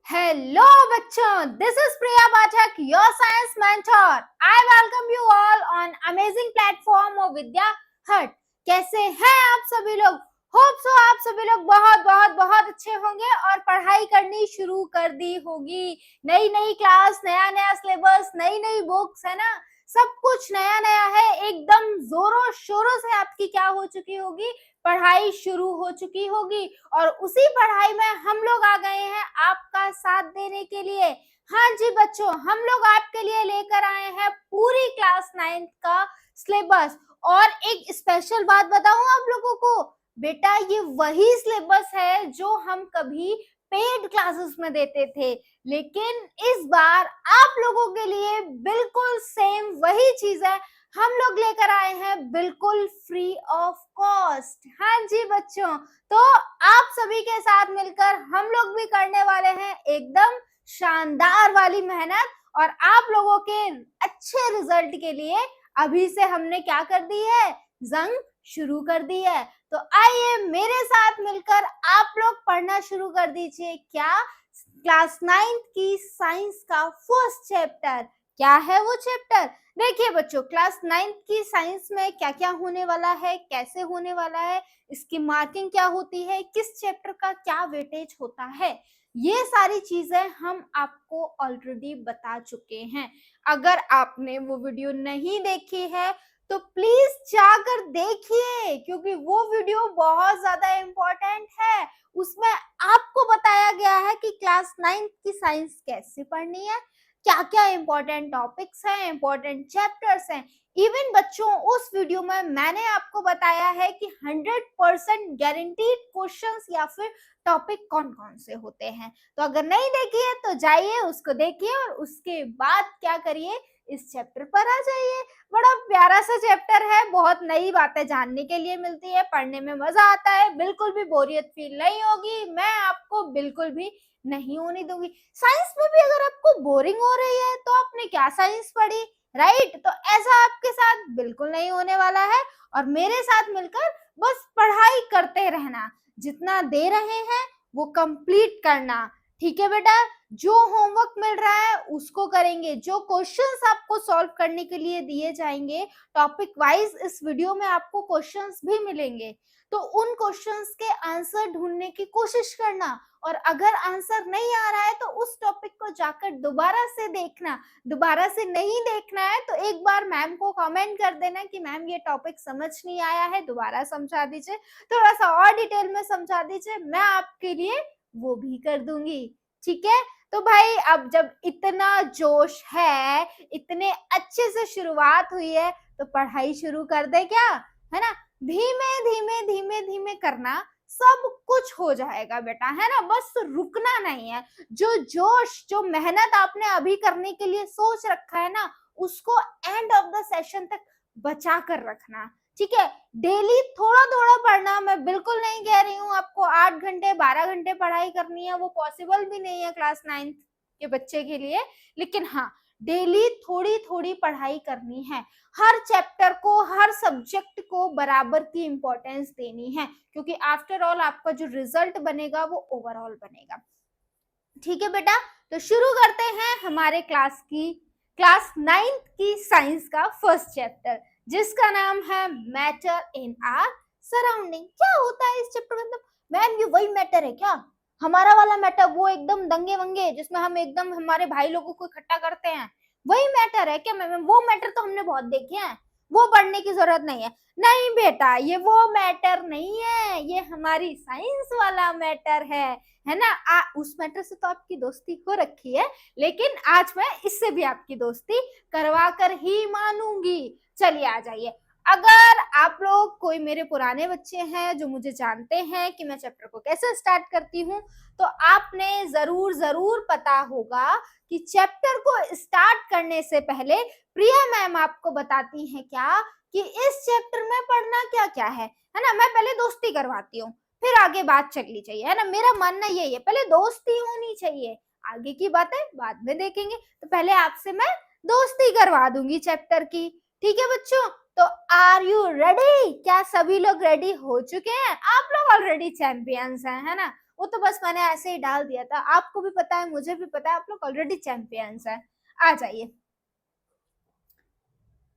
Hello बच्चों, this is Priya Pathak, your science mentor. I welcome you all on amazing platform of Vidya Hut. कैसे हैं आप सभी लोग? होप सो आप सभी लोग बहुत बहुत बहुत अच्छे होंगे और पढ़ाई करनी शुरू कर दी होगी। नई नई क्लास, नया नया सिलेबस, नई नई बुक्स, है ना, सब कुछ नया नया है। एकदम जोरों शोरों से आपकी क्या हो चुकी होगी, पढ़ाई शुरू हो चुकी होगी। और उसी पढ़ाई में हम लोग आ गए हैं आपका साथ देने के लिए। हाँ जी बच्चों, हम लोग आपके लिए लेकर आए हैं पूरी क्लास 9th का सिलेबस। और एक स्पेशल बात बताऊं आप लोगों को, बेटा ये वही सिलेबस है जो हम कभी पेड क्लासेस में देते थे, लेकिन इस बार आप लोगों के लिए बिल्कुल सेम वही चीज है हम लोग लेकर आए हैं, बिल्कुल फ्री ऑफ कॉस्ट। हाँ जी बच्चों, तो आप सभी के साथ मिलकर हम लोग भी करने वाले हैं एकदम शानदार वाली मेहनत। और आप लोगों के अच्छे रिजल्ट के लिए अभी से हमने क्या कर दी है, जंग शुरू कर दी है। तो आइए मेरे साथ मिलकर आप लोग पढ़ना शुरू कर दीजिए। क्या? क्लास 9th की साइंस का फर्स्ट चैप्टर। क्या है वो चैप्टर? देखिए बच्चों, क्लास 9th की साइंस में क्या क्या होने वाला है, कैसे होने वाला है, इसकी मार्किंग क्या होती है, किस चैप्टर का क्या वेटेज होता है, ये सारी चीजें हम आपको ऑलरेडी बता चुके हैं। अगर आपने वो वीडियो नहीं देखी है तो प्लीज जाकर देखिए, क्योंकि वो वीडियो बहुत ज्यादा इम्पोर्टेंट है। उसमें आपको बताया गया है कि क्लास 9th की साइंस कैसे पढ़नी है, क्या क्या इंपॉर्टेंट टॉपिक्स हैं, इंपॉर्टेंट चैप्टर्स हैं। इवन बच्चों उस वीडियो में मैंने आपको बताया है कि 100% गारंटीड क्वेश्चंस या फिर टॉपिक कौन कौन से होते हैं। तो अगर नहीं देखी है तो जाइए उसको देखिए और उसके बाद क्या करिए, इस चैप्टर पर आ जाइए। बड़ा प्यारा सा चैप्टर है, बहुत नई बातें जानने के लिए मिलती है, पढ़ने में मजा आता है, बिल्कुल भी बोरियत फील नहीं होगी, मैं आपको बिल्कुल भी नहीं होने दूंगी। साइंस में भी अगर आपको बोरिंग हो रही है तो आपने क्या साइंस पढ़ी, राइट? तो ऐसा आपके साथ बिल्कुल नहीं होने वाला है। और मेरे साथ मिलकर बस पढ़ाई करते रहना, जितना दे रहे हैं वो कंप्लीट करना। ठीक है बेटा, जो होमवर्क मिल रहा है उसको करेंगे, जो क्वेश्चंस आपको सॉल्व करने के लिए दिए जाएंगे टॉपिक वाइज, इस वीडियो में आपको क्वेश्चंस भी मिलेंगे, तो उन क्वेश्चंस के आंसर ढूंढने की कोशिश करना। और अगर आंसर नहीं आ रहा है तो उस टॉपिक को जाकर दोबारा से देखना। दोबारा से नहीं देखना है तो एक बार मैम को कमेंट कर देना कि मैम ये टॉपिक समझ नहीं आया है, दोबारा समझा दीजिए, थोड़ा सा और डिटेल में समझा दीजिए, मैं आपके लिए वो भी कर दूंगी। ठीक है? तो भाई अब जब इतना जोश है, इतने अच्छे से शुरुआत हुई है, तो पढ़ाई शुरू कर दे क्या, है ना? धीमे धीमे धीमे धीमे करना, सब कुछ हो जाएगा बेटा, है ना? बस रुकना नहीं है। जो जोश, जो मेहनत आपने अभी करने के लिए सोच रखा है ना, उसको एंड ऑफ द सेशन तक बचा कर रखना। ठीक है? डेली थोड़ा थोड़ा पढ़ना। मैं बिल्कुल नहीं कह रही हूँ आपको 8 घंटे 12 घंटे पढ़ाई करनी है, वो पॉसिबल भी नहीं है क्लास 9th के बच्चे के लिए। लेकिन हाँ, डेली थोड़ी थोड़ी पढ़ाई करनी है। हर चैप्टर को, हर सब्जेक्ट को बराबर की इंपॉर्टेंस देनी है, क्योंकि आफ्टर ऑल आपका जो रिजल्ट बनेगा वो ओवरऑल बनेगा। ठीक है बेटा, तो शुरू करते हैं हमारे क्लास 9th की साइंस का फर्स्ट चैप्टर, जिसका नाम है मैटर इन आवर सराउंडिंग। क्या होता है इस चैप्टर में? मतलब मैम ये वही मैटर है क्या, हमारा वाला मैटर, वो एकदम दंगे वंगे जिसमें हम एकदम हमारे भाई लोगों को इकट्ठा करते हैं, वही मैटर है क्या मैम? वो मैटर तो हमने बहुत देखे हैं, वो पढ़ने की जरूरत नहीं है। नहीं बेटा, ये वो मैटर नहीं है, ये हमारी साइंस वाला मैटर है ना? उस मैटर से तो आपकी दोस्ती हो रखी है, लेकिन आज मैं इससे भी आपकी दोस्ती करवा कर ही मानूंगी। चलिए आ जाइए। अगर आप लोग कोई मेरे पुराने बच्चे हैं जो मुझे जानते हैं कि मैं चैप्टर को कैसे स्टार्ट करती हूँ, तो आपने जरूर जरूर पता होगा कि चैप्टर को स्टार्ट करने से पहले प्रिया मैम आपको बताती हैं क्या, कि इस चैप्टर में पढ़ना क्या क्या है ना? मैं पहले दोस्ती करवाती हूँ, फिर आगे बात चलनी चाहिए, है ना? मेरा मानना यही है, पहले दोस्ती होनी चाहिए, आगे की बातें बाद में देखेंगे। तो पहले आपसे मैं दोस्ती करवा दूंगी चैप्टर की। ठीक है बच्चों? तो आर यू रेडी? क्या सभी लोग रेडी हो चुके हैं? आप लोग ऑलरेडी चैंपियंस हैं, है ना? वो तो बस मैंने ऐसे ही डाल दिया था, आपको भी पता है, मुझे भी पता है, आप लोग ऑलरेडी चैंपियंस हैं। आ जाइए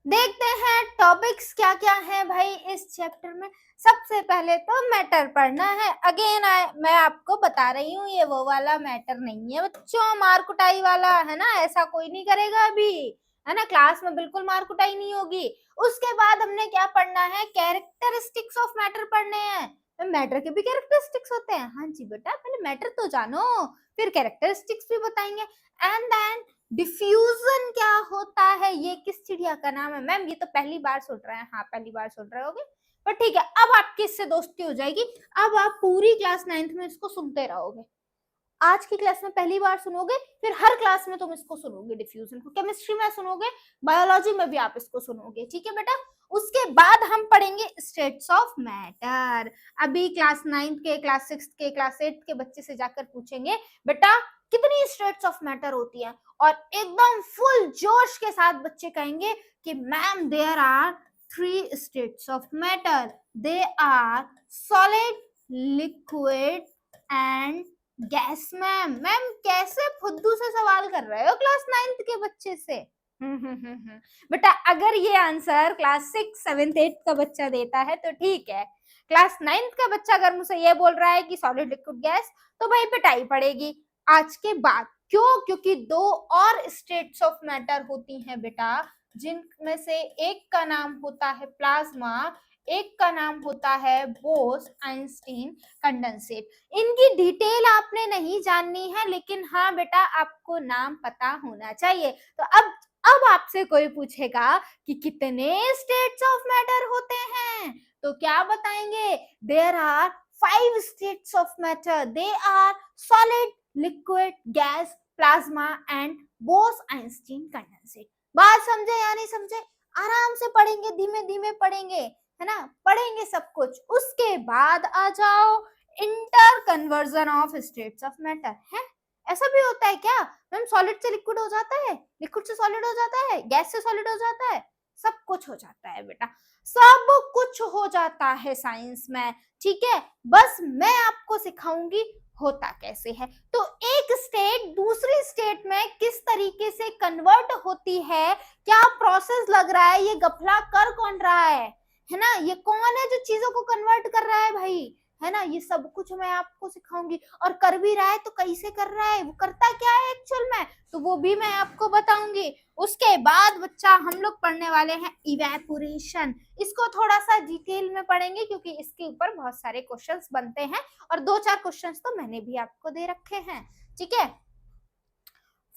देखते हैं टॉपिक्स क्या क्या है भाई इस चैप्टर में। सबसे पहले तो मैटर पढ़ना है। अगेन मैं आपको बता रही हूँ, ये वो वाला मैटर नहीं है बच्चों, मार कुटाई वाला है ना, ऐसा कोई नहीं करेगा अभी, है ना, क्लास में बिल्कुल मार कुटाई नहीं होगी। उसके बाद हमने क्या पढ़ना है, कैरेक्टरिस्टिक्स ऑफ मैटर पढ़ने हैं। मैटर के भी कैरेक्टरिस्टिक्स होते हैं, हाँ जी बेटा, पहले मैटर तो जानो, फिर कैरेक्टरिस्टिक्स भी बताएंगे। एंड देन डिफ्यूजन क्या होता है, ये किस चिड़िया का नाम है? मैम ये तो पहली बार सुन रहे हैं। हाँ पहली बार सुन रहे होगे, पर ठीक है, अब आपकी इससे दोस्ती हो जाएगी। अब आप पूरी क्लास 9th में इसको सुनते रहोगे। आज की क्लास में पहली बार सुनोगे, फिर हर क्लास में तुम इसको सुनोगे, डिफ्यूजन को। केमिस्ट्री में सुनोगे, बायोलॉजी में भी आप इसको सुनोगे, ठीक है बेटा। उसके बाद हम पढ़ेंगे स्टेट्स ऑफ मैटर। अभी क्लास 9th के, क्लास 6th के, क्लास 8th के बच्चे से जाकर पूछेंगे बेटा कितनी स्टेट्स ऑफ मैटर होती है, और एकदम फुल जोश के साथ बच्चे कहेंगे कि ma'am there are 3 states of matter, they are solid, liquid and gas. Ma'am कैसे फुद्दू से सवाल कर रहे हो क्लास 9th के बच्चे से? बेटा अगर ये आंसर क्लास 6, 7, 8 का बच्चा देता है तो ठीक है, क्लास 9th का बच्चा अगर मुझसे ये बोल रहा है कि सॉलिड, लिक्विड, गैस, तो भाई पिटाई पड़ेगी आज के बाद। क्यों? क्योंकि 2 और स्टेट्स ऑफ मैटर होती हैं बेटा, जिनमें से एक का नाम होता है प्लाज्मा, एक का नाम होता है बोस-आइंस्टीन कंडेंसेट। इनकी डिटेल आपने नहीं जाननी है, लेकिन हाँ बेटा आपको नाम पता होना चाहिए। तो अब आपसे कोई पूछेगा कि कितने स्टेट्स ऑफ मैटर होते हैं, तो क्या बताएंगे? There are 5 states of matter, they are solid, liquid, gas, plasma and Bose Einstein condensate. बात समझे या नहीं समझे? आराम से पढ़ेंगे, धीमे धीमे पढ़ेंगे, है ना, पढ़ेंगे सब कुछ। उसके बाद आ जाओ inter conversion of states of matter. है ऐसा भी होता है क्या मैम? सॉलिड से लिक्विड हो जाता है, लिक्विड से सॉलिड हो जाता है, गैस से सॉलिड हो जाता है, सब कुछ हो जाता है बेटा, सब कुछ हो जाता है साइंस में, ठीक है। बस मैं आपको सिखाऊंगी होता कैसे है। तो एक स्टेट दूसरी स्टेट में किस तरीके से कन्वर्ट होती है, क्या प्रोसेस लग रहा है, ये गफला कर कौन रहा है ना, ये कौन है जो चीजों को कन्वर्ट कर रहा है भाई, है ना, ये सब कुछ मैं आपको सिखाऊंगी। और कर भी रहा है तो कैसे कर रहा है, वो करता क्या है एक्चुअल में, तो वो भी मैं आपको बताऊंगी। उसके बाद बच्चा हम लोग पढ़ने वाले हैं इवेपोरेशन। इसको थोड़ा सा डिटेल में पढ़ेंगे क्योंकि इसके ऊपर बहुत सारे क्वेश्चंस बनते हैं, और 2-4 क्वेश्चंस तो मैंने भी आपको दे रखे हैं, ठीक है।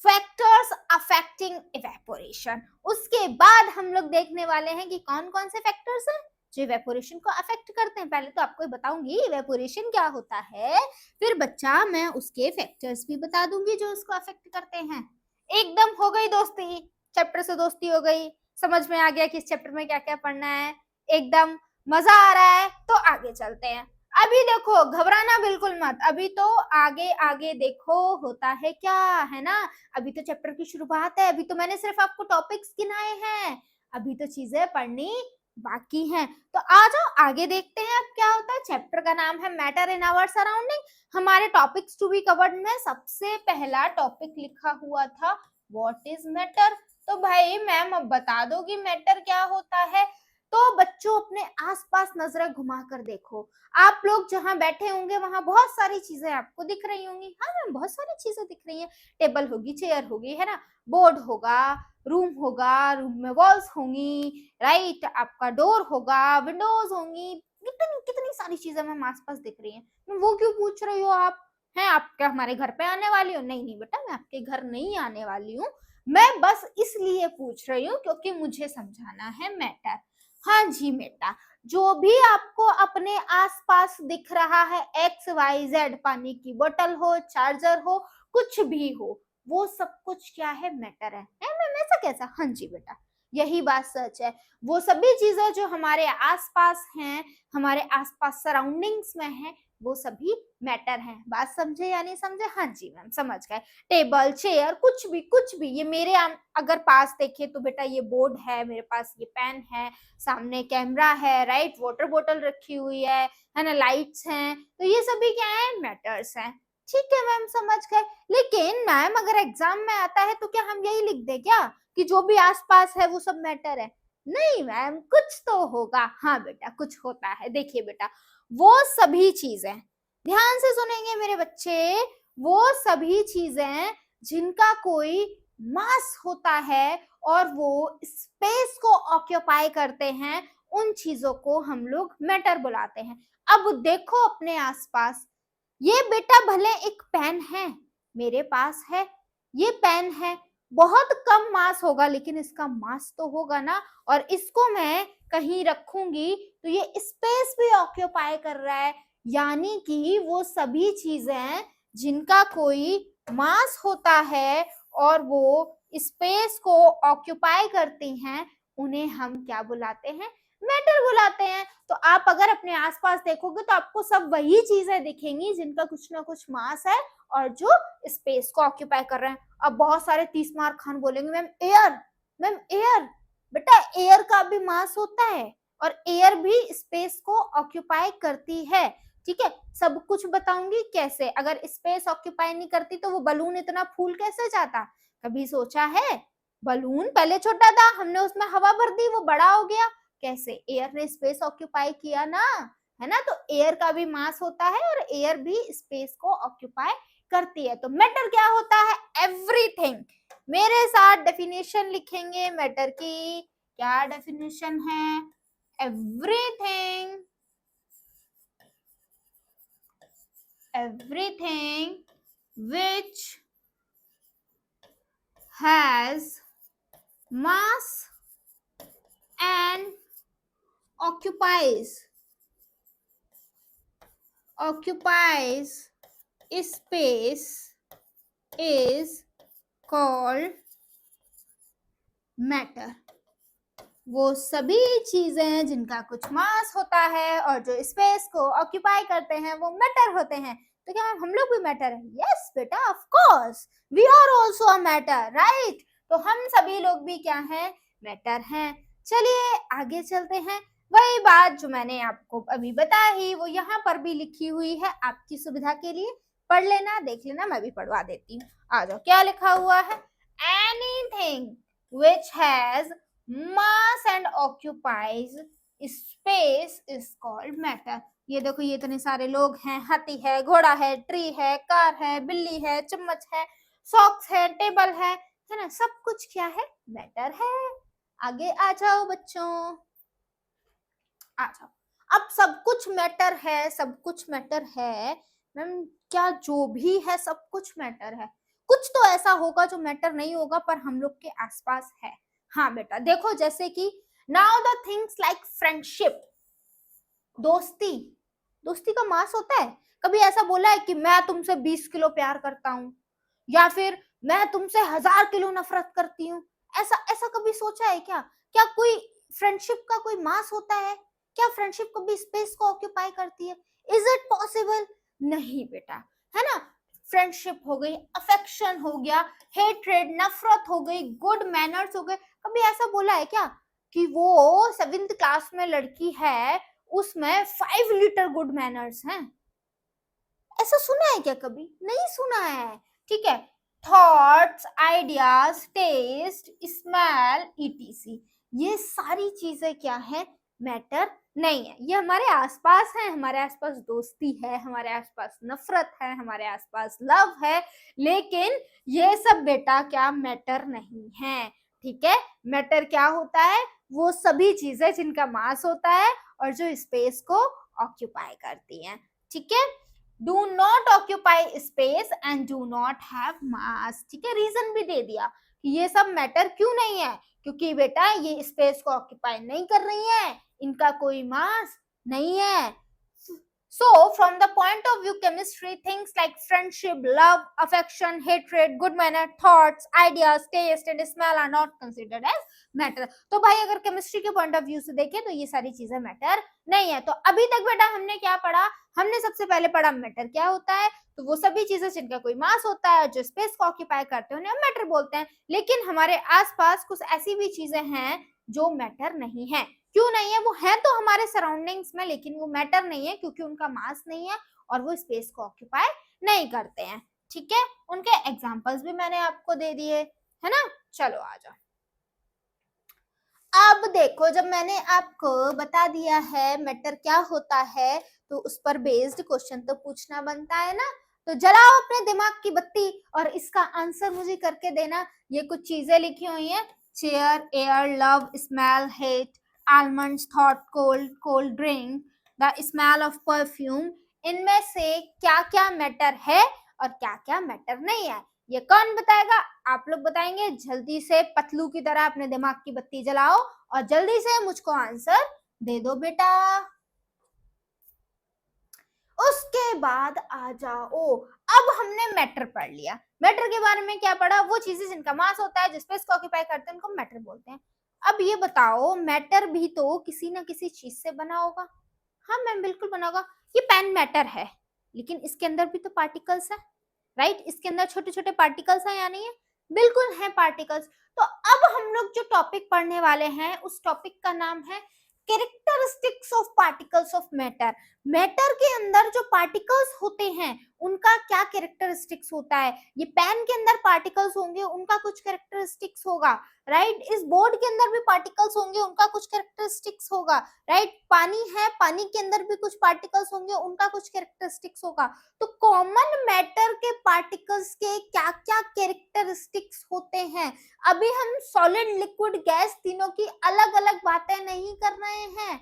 Factors affecting evaporation. उसके बाद हम लोग देखने वाले हैं कि कौन कौन से फैक्टर्स हैं जो इवेपोरेशन को अफेक्ट करते हैं। पहले तो आपको बताऊंगी इवेपोरेशन क्या होता है, फिर बच्चा मैं उसके फैक्टर्स भी बता दूंगी जो उसको अफेक्ट करते हैं। एकदम हो गई दोस्ती, चैप्टर से दोस्ती हो गई, समझ में आ गया कि इस चैप्टर में क्या क्या पढ़ना है, एकदम मजा आ रहा है, तो आगे चलते हैं। अभी देखो घबराना बिल्कुल मत, अभी तो आगे आगे देखो होता है क्या, है ना। अभी तो चैप्टर की शुरुआत है, अभी तो मैंने सिर्फ आपको टॉपिक्स गिनाए हैं, अभी तो चीजें पढ़नी बाकी हैं। तो आ जाओ आगे देखते हैं अब क्या होता है। चैप्टर का नाम है मैटर इन आवर सराउंडिंग। हमारे टॉपिक्स टू बी कवर्ड में सबसे पहला टॉपिक लिखा हुआ था व्हाट इज मैटर। तो भाई मैम अब बता दो कि मैटर क्या होता है। तो बच्चों अपने आसपास नजरें घुमाकर देखो, आप लोग जहां बैठे होंगे वहां बहुत सारी चीजें आपको दिख रही होंगी। हाँ मैम बहुत सारी चीजें दिख रही हैं, टेबल होगी, चेयर होगी, है ना, बोर्ड होगा, रूम होगा, रूम में वॉल्स होंगी, राइट, आपका डोर होगा, विंडोज होंगी, कितनी कितनी सारी चीजें मैम आसपास दिख रही हैं। वो क्यों पूछ रही हो आप, हैं आप क्या हमारे घर पे आने वाली हो? नहीं नहीं बेटा मैं आपके घर नहीं आने वाली हूँ, मैं बस इसलिए पूछ रही हूँ क्योंकि मुझे समझाना है मैटर। हाँ जी बेटा, जो भी आपको अपने आसपास दिख रहा है XYZ, पानी की बोतल हो, चार्जर हो, कुछ भी हो, वो सब कुछ क्या है? मैटर है मैम ऐसा कैसा? हाँ जी बेटा यही बात सच है। वो सभी चीजें जो हमारे आसपास हैं, हमारे आसपास सराउंडिंग्स में हैं, वो सभी मैटर हैं। बात समझे या नहीं समझे? हाँ जी मैम, समझ गए। टेबल, चेयर, कुछ भी ये मेरे अगर पास देखे तो बेटा ये बोर्ड है, मेरे पास ये पेन है, सामने कैमरा है, राइट, वाटर बोतल रखी हुई है ना, लाइट्स हैं, तो ये सभी क्या है? मैटर्स हैं। ठीक है मैम, समझ गए। लेकिन मैम अगर एग्जाम में आता है तो क्या हम यही लिख दे क्या कि जो भी आसपास है वो सब मैटर है? नहीं मैम, कुछ तो होगा। हाँ बेटा, कुछ होता है। देखिए बेटा, वो सभी चीजें, ध्यान से सुनेंगे मेरे बच्चे, वो सभी चीजें जिनका कोई मास होता है और वो स्पेस को ऑक्यूपाई करते हैं, उन चीजों को हम लोग मैटर बुलाते हैं। अब देखो अपने आसपास, ये बेटा भले एक पेन है, मेरे पास है, ये पेन है, बहुत कम मास होगा लेकिन इसका मास तो होगा ना, और इसको मैं कहीं रखूंगी तो ये स्पेस भी ऑक्यूपाई कर रहा है। यानी कि वो सभी चीजें जिनका कोई मास होता है और वो स्पेस को ऑक्यूपाई करती हैं, उन्हें हम क्या बुलाते हैं? मैटर बुलाते हैं। तो आप अगर अपने आसपास देखोगे तो आपको सब वही चीजें दिखेंगी जिनका कुछ ना कुछ मास है और जो स्पेस को ऑक्यूपाई कर रहे हैं। अब बहुत सारे 30 मार्क खान बोलेंगे मैम एयर, मैम एयर, बेटा एयर का भी मास होता है और एयर भी स्पेस को ऑक्यूपाई करती है। ठीक है, सब कुछ बताऊंगी कैसे। अगर स्पेस ऑक्यूपाई नहीं करती तो वो बलून इतना फूल कैसे जाता? कभी सोचा है? बलून पहले छोटा था, हमने उसमें हवा भर दी, वो बड़ा हो गया। कैसे? एयर ने स्पेस ऑक्यूपाई किया ना, है ना। तो एयर का भी मास होता है और एयर भी स्पेस को ऑक्यूपाई करती है। तो मैटर क्या होता है? एवरीथिंग। मेरे साथ डेफिनेशन लिखेंगे मैटर की। क्या डेफिनेशन है? Everything, everything which has mass and occupies space is called matter। वो सभी चीजें जिनका कुछ मास होता है और जो स्पेस को ऑक्यूपाई करते हैं वो मैटर होते हैं। तो क्या हम लोग भी मैटर है? यस बेटा, of course we are also a matter, right. तो हम सभी लोग भी क्या हैं? मैटर हैं। चलिए आगे चलते हैं। वही बात जो मैंने आपको अभी बताई वो यहाँ पर भी लिखी हुई है आपकी सुविधा के लिए। पढ़ लेना, देख लेना, मैं भी पढ़वा देती हूँ। आ जाओ, क्या लिखा हुआ है? Anything which has mass and occupies space is called matter। ये देखो, ये इतने सारे लोग हैं, हाथी है, घोड़ा है, ट्री है, कार है, बिल्ली है, चम्मच है, सॉक्स है, टेबल है ना, सब कुछ क्या है? मैटर है। आगे आ जाओ बच्चों, आ जाओ। अब सब कुछ मैटर है, सब कुछ मैटर है मैम, क्या जो भी है सब कुछ मैटर है? कुछ तो ऐसा होगा जो मैटर नहीं होगा पर हम लोग के आसपास है। हाँ बेटा, देखो जैसे कि now the things like friendship, दोस्ती, दोस्ती का मास होता है? कभी ऐसा बोला है कि मैं तुमसे 20 किलो प्यार करता हूँ, या फिर मैं तुमसे 1000 किलो नफरत करती हूँ? ऐसा ऐसा कभी सोचा है क्या? क्या कोई फ्रेंडशिप का कोई मास होता है? क्या फ्रेंडशिप कभी स्पेस को ऑक्यूपाई करती है? Is it possible? नहीं बेटा, है ना। फ्रेंडशिप हो गई, अफेक्शन हो गया, हेट्रेड, नफरत हो गई, गुड मैनर्स हो गए। कभी ऐसा बोला है क्या कि वो 7th क्लास में लड़की है, उसमें 5 लीटर गुड मैनर्स हैं? ऐसा सुना है क्या कभी? नहीं सुना है। ठीक है, thoughts, ideas, taste, smell, ETC, ये सारी चीजें क्या है? मैटर नहीं है। ये हमारे आसपास है, हमारे आसपास दोस्ती है, हमारे आसपास नफरत है, हमारे आसपास लव है, लेकिन ये सब बेटा क्या मैटर नहीं है। ठीक है, मैटर क्या होता है? वो सभी चीजें जिनका मास होता है और जो स्पेस को ऑक्यूपाई करती हैं। ठीक है, do not occupy space and do not have मास। ठीक है, रीजन भी दे दिया कि ये सब मैटर क्यों नहीं है, क्योंकि बेटा ये स्पेस को ऑक्यूपाई नहीं कर रही है, इनका कोई मास नहीं है। So from the point of view chemistry chemistry, things like friendship, love, affection, hatred, good manner, thoughts, ideas, taste and smell are not considered as matter. तो भाई अगर केमिस्ट्री के पॉइंट ऑफ व्यू से देखें तो ये सारी चीजें मैटर नहीं है। तो अभी तक बेटा हमने क्या पढ़ा, हमने सबसे पहले पढ़ा मैटर क्या होता है, तो वो सभी चीजें जिनका कोई मास होता है, जो स्पेस को ऑक्यूपाई करते हैं उन्हें हम मैटर बोलते हैं। लेकिन हमारे आसपास कुछ ऐसी भी चीजें हैं जो मैटर नहीं है। क्यों नहीं है? वो है तो हमारे सराउंडिंग्स में, लेकिन वो मैटर नहीं है क्योंकि उनका मास नहीं है और वो स्पेस को ऑक्यूपाई नहीं करते हैं। ठीक है, उनके एग्जांपल्स भी मैंने आपको दे दिए है ना। चलो आ जाओ। अब देखो, जब मैंने आपको बता दिया है मैटर क्या होता है, तो उस पर बेस्ड क्वेश्चन तो पूछना बनता है ना। तो जलाओ अपने दिमाग की बत्ती और इसका आंसर मुझे करके देना। ये कुछ चीजें लिखी हुई हैं, chair, air, love, smell, hate, almonds, thought, cold, cold drink, the smell of perfume. इनमें से क्या क्या मैटर है और क्या क्या मैटर नहीं है, ये कौन बताएगा? आप लोग बताएंगे। जल्दी से पतलू की तरह अपने दिमाग की बत्ती जलाओ और जल्दी से मुझको आंसर दे दो बेटा। उसके बाद आ जाओ, अब हमने मैटर पढ़ लिया। मैटर के बारे में क्या पढ़ा? वो चीजें जिनका मास होता है, जो स्पेस को ऑक्यूपाई करते हैं, उनको मैटर बोलते हैं। अब ये बताओ, मैटर भी तो किसी ना किसी चीज से बना होगा। हाँ मैम बिल्कुल बना होगा। ये पेन मैटर है, लेकिन इसके अंदर भी तो पार्टिकल्स है, राइट? इसके अंदर छोटे छोटे पार्टिकल्स हैं या नहीं है? बिल्कुल है पार्टिकल्स। तो अब हम लोग जो टॉपिक पढ़ने वाले हैं, उस टॉपिक का नाम है characteristics of particles of matter. Matter के अंदर जो पार्टिकल्स होते हैं उनका क्या कैरेक्टरिस्टिक्स होता है। ये पेन के अंदर पार्टिकल्स होंगे, उनका कुछ कैरेक्टरिस्टिक्स होगा, राइट? इस बोर्ड के अंदर भी पार्टिकल्स होंगे, उनका कुछ कैरेक्टरिस्टिक्स होगा, राइट? पानी है, पानी के अंदर भी कुछ पार्टिकल्स होंगे, उनका कुछ कैरेक्टरिस्टिक्स होगा। तो कॉमन मैटर के पार्टिकल्स के क्या क्या कैरेक्टरिस्टिक्स होते हैं? अभी हम सॉलिड, लिक्विड, गैस तीनों की अलग अलग बातें नहीं कर रहे हैं।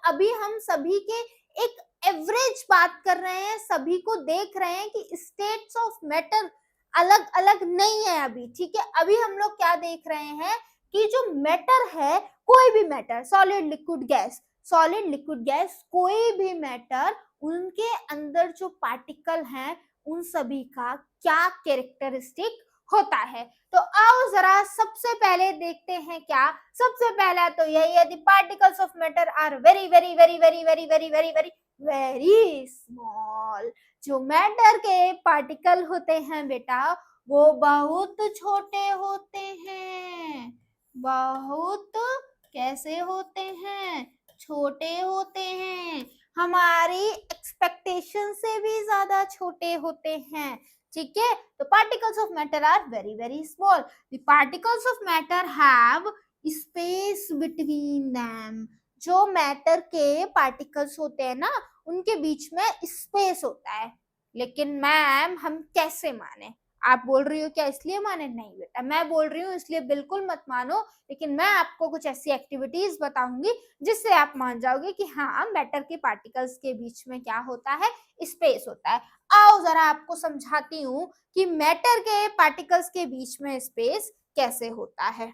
अभी हम सभी के एक एवरेज बात कर रहे हैं, सभी को देख रहे हैं कि स्टेट्स ऑफ मैटर अलग अलग नहीं है अभी। ठीक है, अभी हम लोग क्या देख रहे हैं कि जो मैटर है, कोई भी matter, solid, liquid, gas, solid, liquid, gas, कोई भी मैटर, उनके अंदर जो पार्टिकल हैं उन सभी का क्या कैरेक्टरिस्टिक होता है। तो आओ जरा सबसे पहले देखते हैं। क्या सबसे पहला तो यही है, the particles of matter are very very very very very very very very very small. जो मैटर के पार्टिकल होते हैं बेटा, वो बहुत छोटे होते हैं। बहुत कैसे होते हैं? छोटे होते हैं, हमारी एक्सपेक्टेशन से भी ज्यादा छोटे होते हैं। ठीक है, तो particles of matter are very very small. The particles of matter have space between them. जो मैटर के पार्टिकल्स होते हैं ना, उनके बीच में स्पेस होता है। लेकिन मैम हम कैसे माने? आप बोल रही हो क्या इसलिए माने? नहीं बेटा, मैं बोल रही हूँ इसलिए बिल्कुल मत मानो। लेकिन मैं आपको कुछ ऐसी एक्टिविटीज बताऊंगी जिससे आप मान जाओगे कि हाँ, मैटर के पार्टिकल्स के बीच में क्या होता है? स्पेस होता है। आओ जरा आपको समझाती हूँ कि मैटर के पार्टिकल्स के बीच में स्पेस कैसे होता है।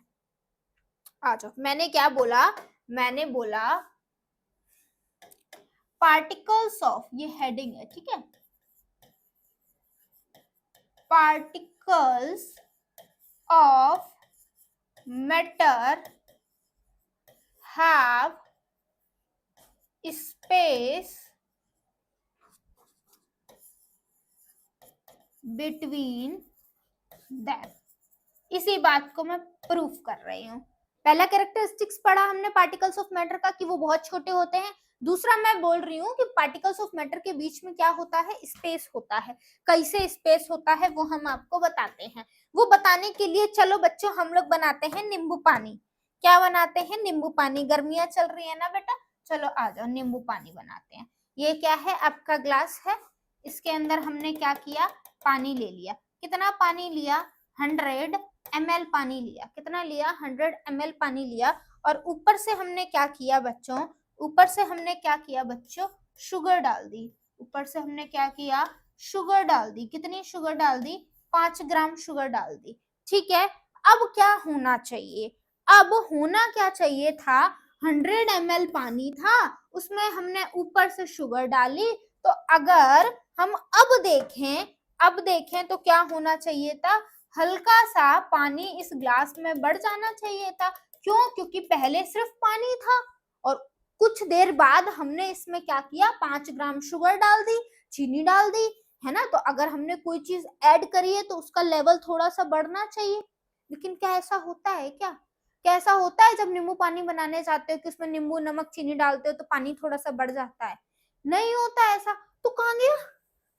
आ जाओ। मैंने क्या बोला? मैंने बोला पार्टिकल्स ऑफ, ये हेडिंग है, ठीक है, particles of matter have space between them. इसी बात को मैं प्रूफ कर रही हूँ। पहला कैरेक्टरिस्टिक्स पढ़ा हमने पार्टिकल्स ऑफ मैटर का कि वो बहुत छोटे होते हैं। दूसरा मैं बोल रही हूँ कि पार्टिकल्स ऑफ मैटर के बीच में क्या होता है? स्पेस होता है। कैसे स्पेस होता है वो हम आपको बताते हैं। वो बताने के लिए चलो बच्चों हम लोग बनाते हैं नींबू पानी। क्या बनाते हैं? नींबू पानी। गर्मियां चल रही है ना बेटा, चलो आ जाओ नींबू पानी बनाते हैं। ये क्या है? आपका ग्लास है, इसके अंदर हमने क्या किया? पानी ले लिया। कितना पानी लिया? 100 ml पानी लिया। कितना लिया? 100 ml पानी लिया। और ऊपर से हमने क्या किया बच्चों? ऊपर से हमने क्या किया बच्चों? शुगर डाल दी। ऊपर से हमने क्या किया? शुगर डाल दी। कितनी शुगर डाल दी? 5 ग्राम शुगर डाल दी। ठीक है, अब क्या होना चाहिए? अब होना क्या चाहिए था? 100 ml पानी था, उसमें हमने ऊपर से शुगर डाली। तो अगर हम अब देखें तो क्या होना चाहिए था, हल्का सा पानी इस ग्लास में बढ़ जाना चाहिए था। क्यों? क्योंकि पहले सिर्फ पानी था और कुछ देर बाद हमने इसमें क्या किया, 5 ग्राम शुगर डाल दी, चीनी डाल दी, है ना। तो अगर हमने कोई चीज ऐड करी है तो उसका लेवल थोड़ा सा बढ़ना चाहिए। लेकिन क्या ऐसा होता है क्या? क्या ऐसा होता है जब नींबू पानी बनाने जाते हो कि उसमें नींबू नमक चीनी डालते हो तो पानी थोड़ा सा बढ़ जाता है? नहीं होता ऐसा। तो कहाँ गया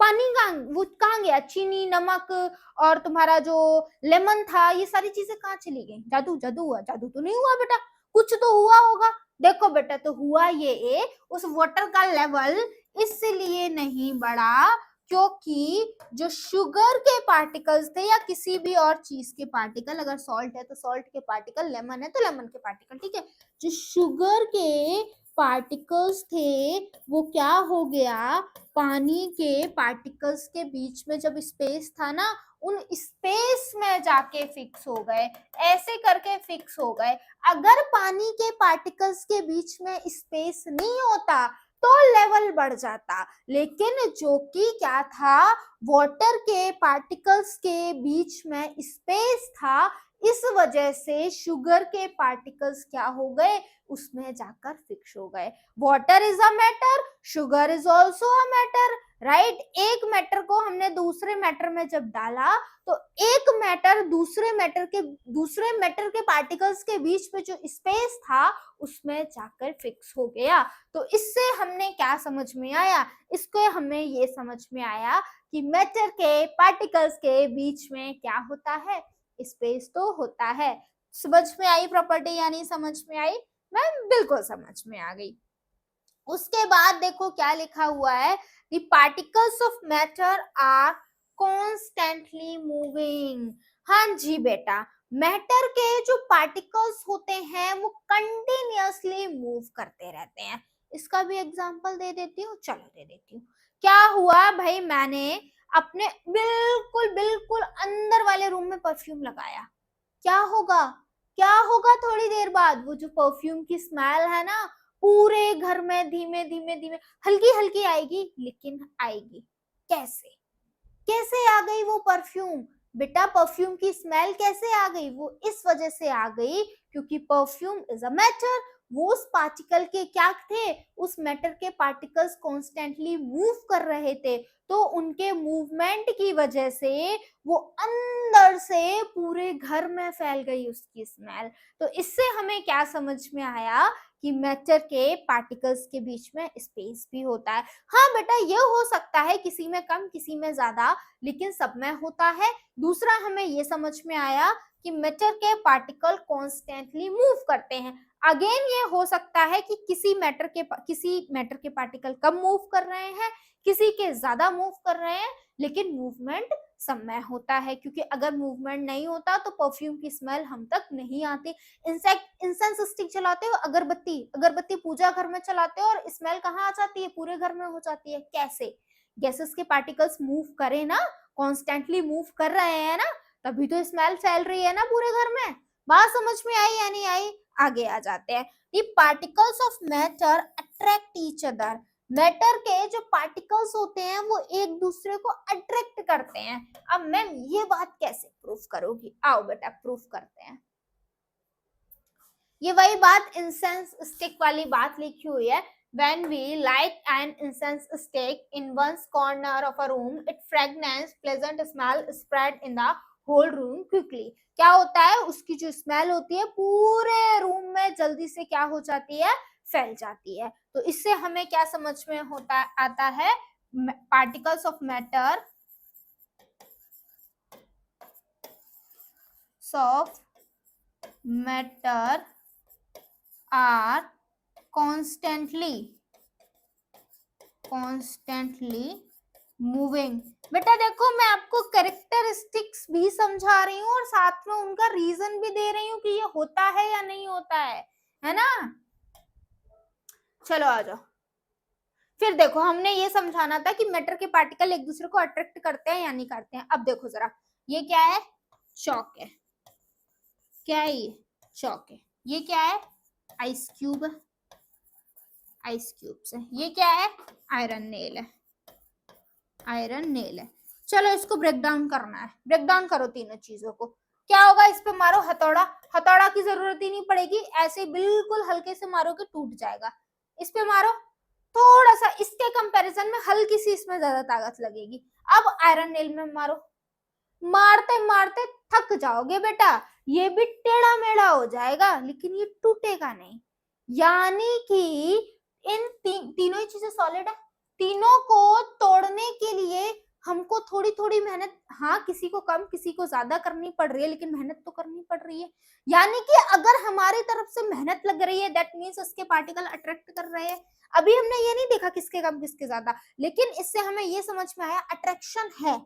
पानी, वो कहाँ गया, चीनी नमक और तुम्हारा जो लेमन था, ये सारी चीजें कहाँ चली गई? जादू जादू हुआ? जादू तो नहीं हुआ बेटा, कुछ तो हुआ होगा। देखो बेटा, तो हुआ ये, उस वाटर का लेवल इसलिए नहीं बढ़ा क्योंकि जो शुगर के पार्टिकल्स थे या किसी भी और चीज के पार्टिकल, अगर सॉल्ट है तो सॉल्ट के पार्टिकल, लेमन है तो लेमन के पार्टिकल, ठीक है। जो शुगर के पार्टिकल्स थे वो क्या हो गया, पानी के पार्टिकल्स के बीच में जब स्पेस था ना, उन स्पेस में जाके फिक्स हो गए, ऐसे करके फिक्स हो गए। अगर पानी के पार्टिकल्स के बीच में स्पेस नहीं होता तो लेवल बढ़ जाता, लेकिन जो कि क्या था, वाटर के पार्टिकल्स के बीच में स्पेस था, इस वजह से शुगर के पार्टिकल्स क्या हो गए, उसमें जाकर फिक्स हो गए। Water is a matter, sugar is also a matter, right. एक मैटर को हमने दूसरे मैटर में जब डाला तो एक मैटर दूसरे मैटर के पार्टिकल्स के बीच में जो स्पेस था उसमें जाकर फिक्स हो गया। तो इससे हमने क्या समझ में आया, इसको हमें ये समझ में आया कि मैटर के पार्टिकल्स के बीच में क्या होता है, स्पेस तो होता है। समझ में आई प्रॉपर्टी या नहीं समझ में आई? मैं बिल्कुल समझ में आ गई। उसके बाद देखो क्या लिखा हुआ है, the particles of matter are constantly moving। हाँ जी बेटा, मैटर के जो पार्टिकल्स होते हैं वो कंटिन्यूअसली मूव करते रहते हैं। इसका भी एग्जांपल दे देती हूँ, चलो दे देती हूँ। क्या हुआ भाई, मैंने अपने बिल्कुल बिल्कुल अंदर वाले रूम में परफ्यूम लगाया, क्या होगा, क्या होगा थोड़ी देर बाद, वो जो परफ्यूम की स्मेल है ना, पूरे घर में धीमे धीमे धीमे हल्की हल्की आएगी, लेकिन आएगी। कैसे? कैसे आ गई वो परफ्यूम? बेटा परफ्यूम की स्मेल कैसे आ गई? वो इस वजह से आ गई क्योंकि परफ्यूम इज अ मैटर। वो उस पार्टिकल के क्या थे, उस मैटर के पार्टिकल्स कॉन्स्टेंटली मूव कर रहे थे, तो उनके मूवमेंट की वजह से वो अंदर से पूरे घर में फैल गई उसकी स्मेल। तो इससे हमें क्या समझ में आया कि मैटर के पार्टिकल्स के बीच में स्पेस भी होता है। हाँ बेटा, ये हो सकता है किसी में कम किसी में ज्यादा, लेकिन सब में होता है। दूसरा हमें ये समझ में आया कि मैटर के पार्टिकल कॉन्स्टेंटली मूव करते हैं। अगेन ये हो सकता है कि किसी मैटर के पार्टिकल कम मूव कर रहे हैं, किसी के ज्यादा मूव कर रहे हैं, लेकिन मूवमेंट सब में होता है, क्योंकि अगर मूवमेंट नहीं होता तो परफ्यूम की स्मेल हम तक नहीं आती। इंसेंस स्टिक जलाते हो, अगरबत्ती अगरबत्ती पूजा घर में चलाते हो और स्मेल कहाँ आ जाती है, पूरे घर में हो जाती है। कैसे? गैसेस के पार्टिकल्स मूव करे ना, कॉन्स्टेंटली मूव कर रहे हैं ना, तभी तो स्मेल फैल रही है ना पूरे घर में। बात समझ में आई या नहीं आई? आगे आ जाते हैं। The particles of matter attract each other. Matter के जो पार्टिकल्स होते हैं वो एक दूसरे को अट्रैक्ट करते हैं। अब मैम ये बात कैसे प्रूफ करोगी? आओ बेटा प्रूफ करते हैं। ये वही बात इंसेंस स्टिक वाली बात लिखी हुई है। When we light an incense stick in one corner of a room, its fragrance, pleasant smell spread in the whole room quickly। क्या होता है, उसकी जो स्मेल होती है पूरे रूम में जल्दी से क्या हो जाती है, फैल जाती है। तो इससे हमें क्या समझ में आता है, particles of matter are constantly moving. बेटा देखो, मैं आपको कैरेक्टरिस्टिक्स भी समझा रही हूँ और साथ में उनका रीजन भी दे रही हूँ कि ये होता है या नहीं होता है ना। चलो आ जाओ। फिर देखो, हमने ये समझाना था कि मैटर के पार्टिकल एक दूसरे को अट्रैक्ट करते हैं या नहीं करते हैं। अब देखो जरा, ये क्या है, चौक है। क्या है ये? चौक है। ये क्या है? आइस क्यूब है। ये क्या है? आयरन नेल है। आयरन नेल है। चलो इसको ब्रेक डाउन करना है, ब्रेक डाउन करो तीनों चीजों को। क्या होगा, इस पे मारो हथौड़ा, हथौड़ा की जरूरत ही नहीं पड़ेगी, ऐसे बिल्कुल हल्के से मारोगे टूट जाएगा। इस पे मारो, थोड़ा सा इसके कंपैरिजन में हल्की सी इसमें ज्यादा ताकत लगेगी। अब आयरन नेल में मारो, मारते मारते थक जाओगे बेटा, ये भी टेढ़ा मेढ़ा हो जाएगा लेकिन ये टूटेगा नहीं। यानी कि इन तीनों ही चीजें सॉलिड है, तीनों को तोड़ने के लिए हमको थोड़ी थोड़ी मेहनत, हाँ किसी को कम किसी को ज्यादा करनी पड़ रही है, लेकिन मेहनत तो करनी पड़ रही है। यानी कि अगर हमारी तरफ से मेहनत लग रही है, दैट मीन्स उसके पार्टिकल अट्रैक्ट कर रहे हैं। अभी हमने ये नहीं देखा किसके कम किसके ज्यादा, लेकिन इससे हमें ये समझ में आया अट्रैक्शन है,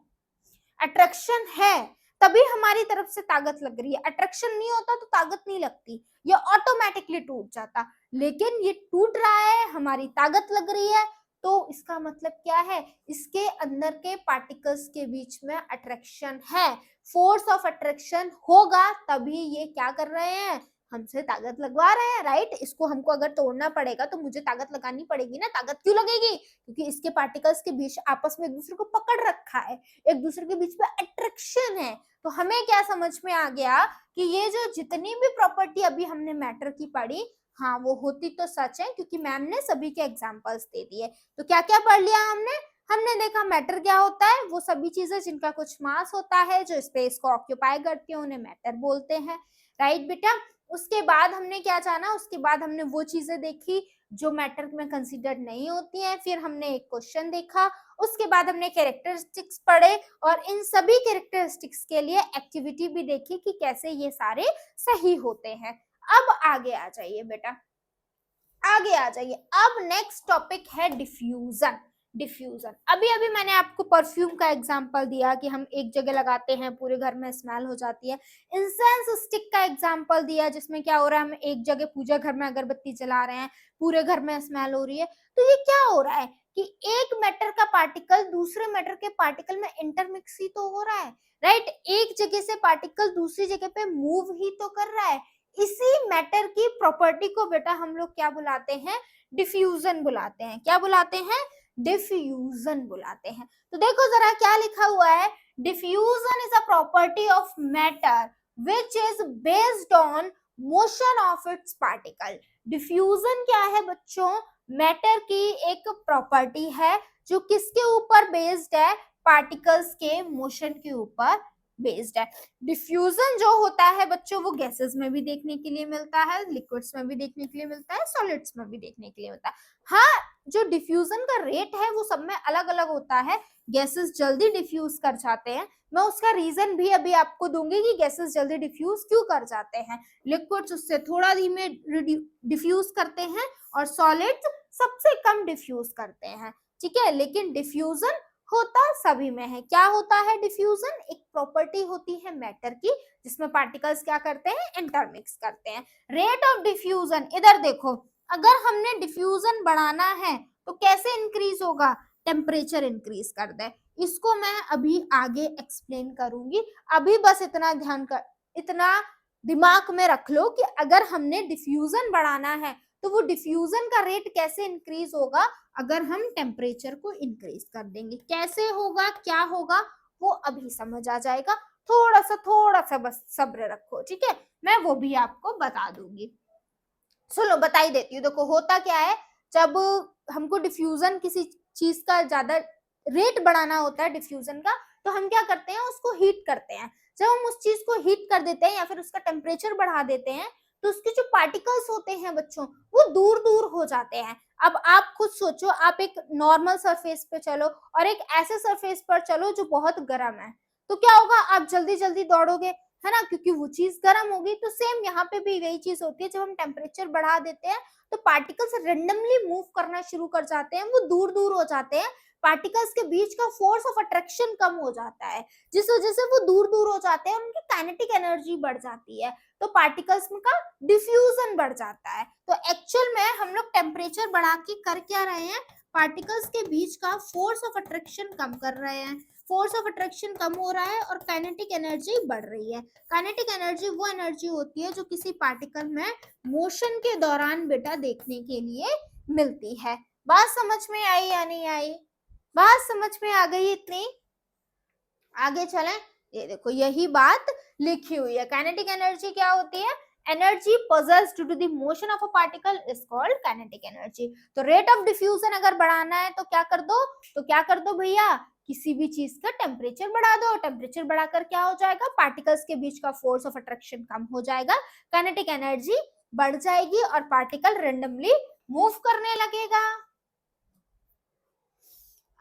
अट्रैक्शन है तभी हमारी तरफ से ताकत लग रही है। अट्रैक्शन नहीं होता तो ताकत नहीं लगती, ये ऑटोमेटिकली टूट जाता। लेकिन ये टूट रहा है, हमारी ताकत लग रही है, तो इसका मतलब क्या है, इसके अंदर के पार्टिकल्स के बीच में अट्रैक्शन है, फोर्स ऑफ अट्रैक्शन होगा तभी ये क्या कर रहे हैं, हमसे ताकत लगवा रहे हैं, राइट। इसको हमको अगर तोड़ना पड़ेगा तो मुझे ताकत लगानी पड़ेगी ना। ताकत क्यों लगेगी, क्योंकि इसके पार्टिकल्स के बीच आपस में एक दूसरे को पकड़ रखा है, एक दूसरे के बीच में अट्रैक्शन है। तो हमें क्या समझ में आ गया कि ये जो जितनी भी प्रॉपर्टी अभी हमने मैटर की पढ़ी, हाँ वो होती तो सच है, क्योंकि मैम ने सभी के एग्जांपल्स दे दिए। तो क्या क्या पढ़ लिया हमने, हमने देखा मैटर क्या होता है, वो सभी चीजें जिनका कुछ मास होता है, जो स्पेस को ऑक्यूपाई करती है, उन्हें मैटर बोलते हैं, राइट बेटा। उसके बाद हमने क्या जाना, उसके बाद हमने वो चीजें देखी जो मैटर में कंसीडर नहीं होती हैं। फिर हमने एक क्वेश्चन देखा, उसके बाद हमने कैरेक्टरिस्टिक्स पढ़े, और इन सभी कैरेक्टरिस्टिक्स के लिए एक्टिविटी भी देखी कि कैसे ये सारे सही होते हैं। अब आगे आ जाइए बेटा, आगे आ जाइए। अब नेक्स्ट टॉपिक है डिफ्यूजन। डिफ्यूजन, अभी अभी मैंने आपको परफ्यूम का एग्जांपल दिया कि हम एक जगह लगाते हैं पूरे घर में स्मेल हो जाती है। इंसेंस स्टिक का एग्जांपल दिया जिसमें क्या हो रहा है, हम एक जगह पूजा घर में अगरबत्ती जला रहे हैं, पूरे घर में स्मेल हो रही है। तो ये क्या हो रहा है कि एक मैटर का पार्टिकल दूसरे मैटर के पार्टिकल में इंटरमिक्स ही तो हो रहा है, राइट। एक जगह से पार्टिकल दूसरी जगह पे मूव ही तो कर रहा है। इसी मैटर की प्रॉपर्टी को बेटा हम लोग क्या बुलाते हैं, डिफ्यूजन बुलाते हैं। क्या बुलाते हैं, डिफ्यूजन बुलाते हैं। तो देखो जरा क्या लिखा हुआ है, diffusion is a property of matter which is based on motion of its particle. Diffusion क्या है बच्चों, मैटर की एक प्रॉपर्टी है जो किसके ऊपर बेस्ड है, पार्टिकल्स के मोशन के ऊपर बेस्ड है। डिफ्यूजन जो होता है बच्चों, वो गैसेस में भी देखने के लिए मिलता है, लिक्विड्स में भी देखने के लिए मिलता है, सॉलिड्स में भी देखने के लिए मिलता है। हाँ, जो डिफ्यूजन का रेट है वो सब में अलग अलग होता है। गैसेस जल्दी डिफ्यूज कर जाते हैं, मैं उसका रीजन भी अभी आपको दूंगी कि गैसेस जल्दी डिफ्यूज क्यों कर जाते हैं। लिक्विड्स उससे थोड़ा धीमे डिफ्यूज करते हैं, और सॉलिड्स सबसे कम डिफ्यूज करते हैं, ठीक है। लेकिन डिफ्यूजन होता सभी में है। क्या होता है डिफ्यूजन, एक प्रॉपर्टी होती है मैटर की जिसमें पार्टिकल्स क्या करते हैं, इंटरमिक्स करते हैं। रेट ऑफ डिफ्यूजन, इधर देखो, अगर हमने डिफ्यूजन बढ़ाना है तो कैसे इंक्रीज होगा, टेम्परेचर इंक्रीज कर दे। इसको मैं अभी आगे एक्सप्लेन करूंगी, अभी बस इतना ध्यान कर, इतना दिमाग में रख लो कि अगर हमने डिफ्यूजन बढ़ाना है तो वो डिफ्यूजन का रेट कैसे इंक्रीज होगा, अगर हम टेम्परेचर को इंक्रीज कर देंगे। कैसे होगा, क्या होगा, वो अभी समझ आ जाएगा। थोड़ा सा बस सब्र रखो, ठीक है, मैं वो भी आपको बता दूंगी। सुनो बता ही देती हूँ। देखो होता क्या है, जब हमको डिफ्यूजन किसी चीज का ज्यादा रेट बढ़ाना होता है डिफ्यूजन का, तो हम क्या करते हैं, उसको हीट करते हैं। जब हम उस चीज को हीट कर देते हैं या फिर उसका टेम्परेचर बढ़ा देते हैं, तो उसके जो पार्टिकल्स होते हैं बच्चों, वो दूर दूर हो जाते हैं। अब आप खुद सोचो, आप एक नॉर्मल सरफेस पे चलो और एक ऐसे सरफेस पर चलो जो बहुत गर्म है, तो क्या होगा, आप जल्दी जल्दी दौड़ोगे, है ना, क्योंकि वो चीज गर्म होगी। तो सेम यहाँ पे भी वही चीज होती है, जब हम टेम्परेचर बढ़ा देते हैं तो पार्टिकल्स रेंडमली मूव करना शुरू कर जाते हैं, वो दूर दूर हो जाते हैं। पार्टिकल्स के बीच का फोर्स ऑफ अट्रैक्शन कम हो जाता है, जिस वजह से वो दूर दूर हो जाते हैं, उनकी काइनेटिक एनर्जी बढ़ जाती है, तो पार्टिकल्स का डिफ्यूजन बढ़ जाता है। तो एक्चुअल में हम लोग टेम्परेचर बढ़ा के कर क्या रहे हैं, पार्टिकल्स के बीच का फोर्स ऑफ अट्रैक्शन कम कर रहे हैं। फोर्स ऑफ अट्रैक्शन कम हो रहा है और काइनेटिक एनर्जी बढ़ रही है। काइनेटिक एनर्जी वो एनर्जी होती है जो किसी पार्टिकल में मोशन के दौरान बेटा देखने के लिए मिलती है। बात समझ में आई या नहीं आई, बात समझ में आ गई इतनी? आगे चलें। ये देखो यही बात लिखी हुई है। काइनेटिक एनर्जी क्या होती है? Energy possessed due to the motion of a particle is called kinetic energy। तो रेट ऑफ डिफ्यूजन अगर बढ़ाना है तो क्या कर दो? तो क्या कर दो भैया, किसी भी चीज का टेम्परेचर बढ़ा दो। टेम्परेचर बढ़ाकर क्या हो जाएगा? पार्टिकल्स के बीच का फोर्स ऑफ अट्रैक्शन कम हो जाएगा, काइनेटिक एनर्जी बढ़ जाएगी और पार्टिकल रेंडमली मूव करने लगेगा।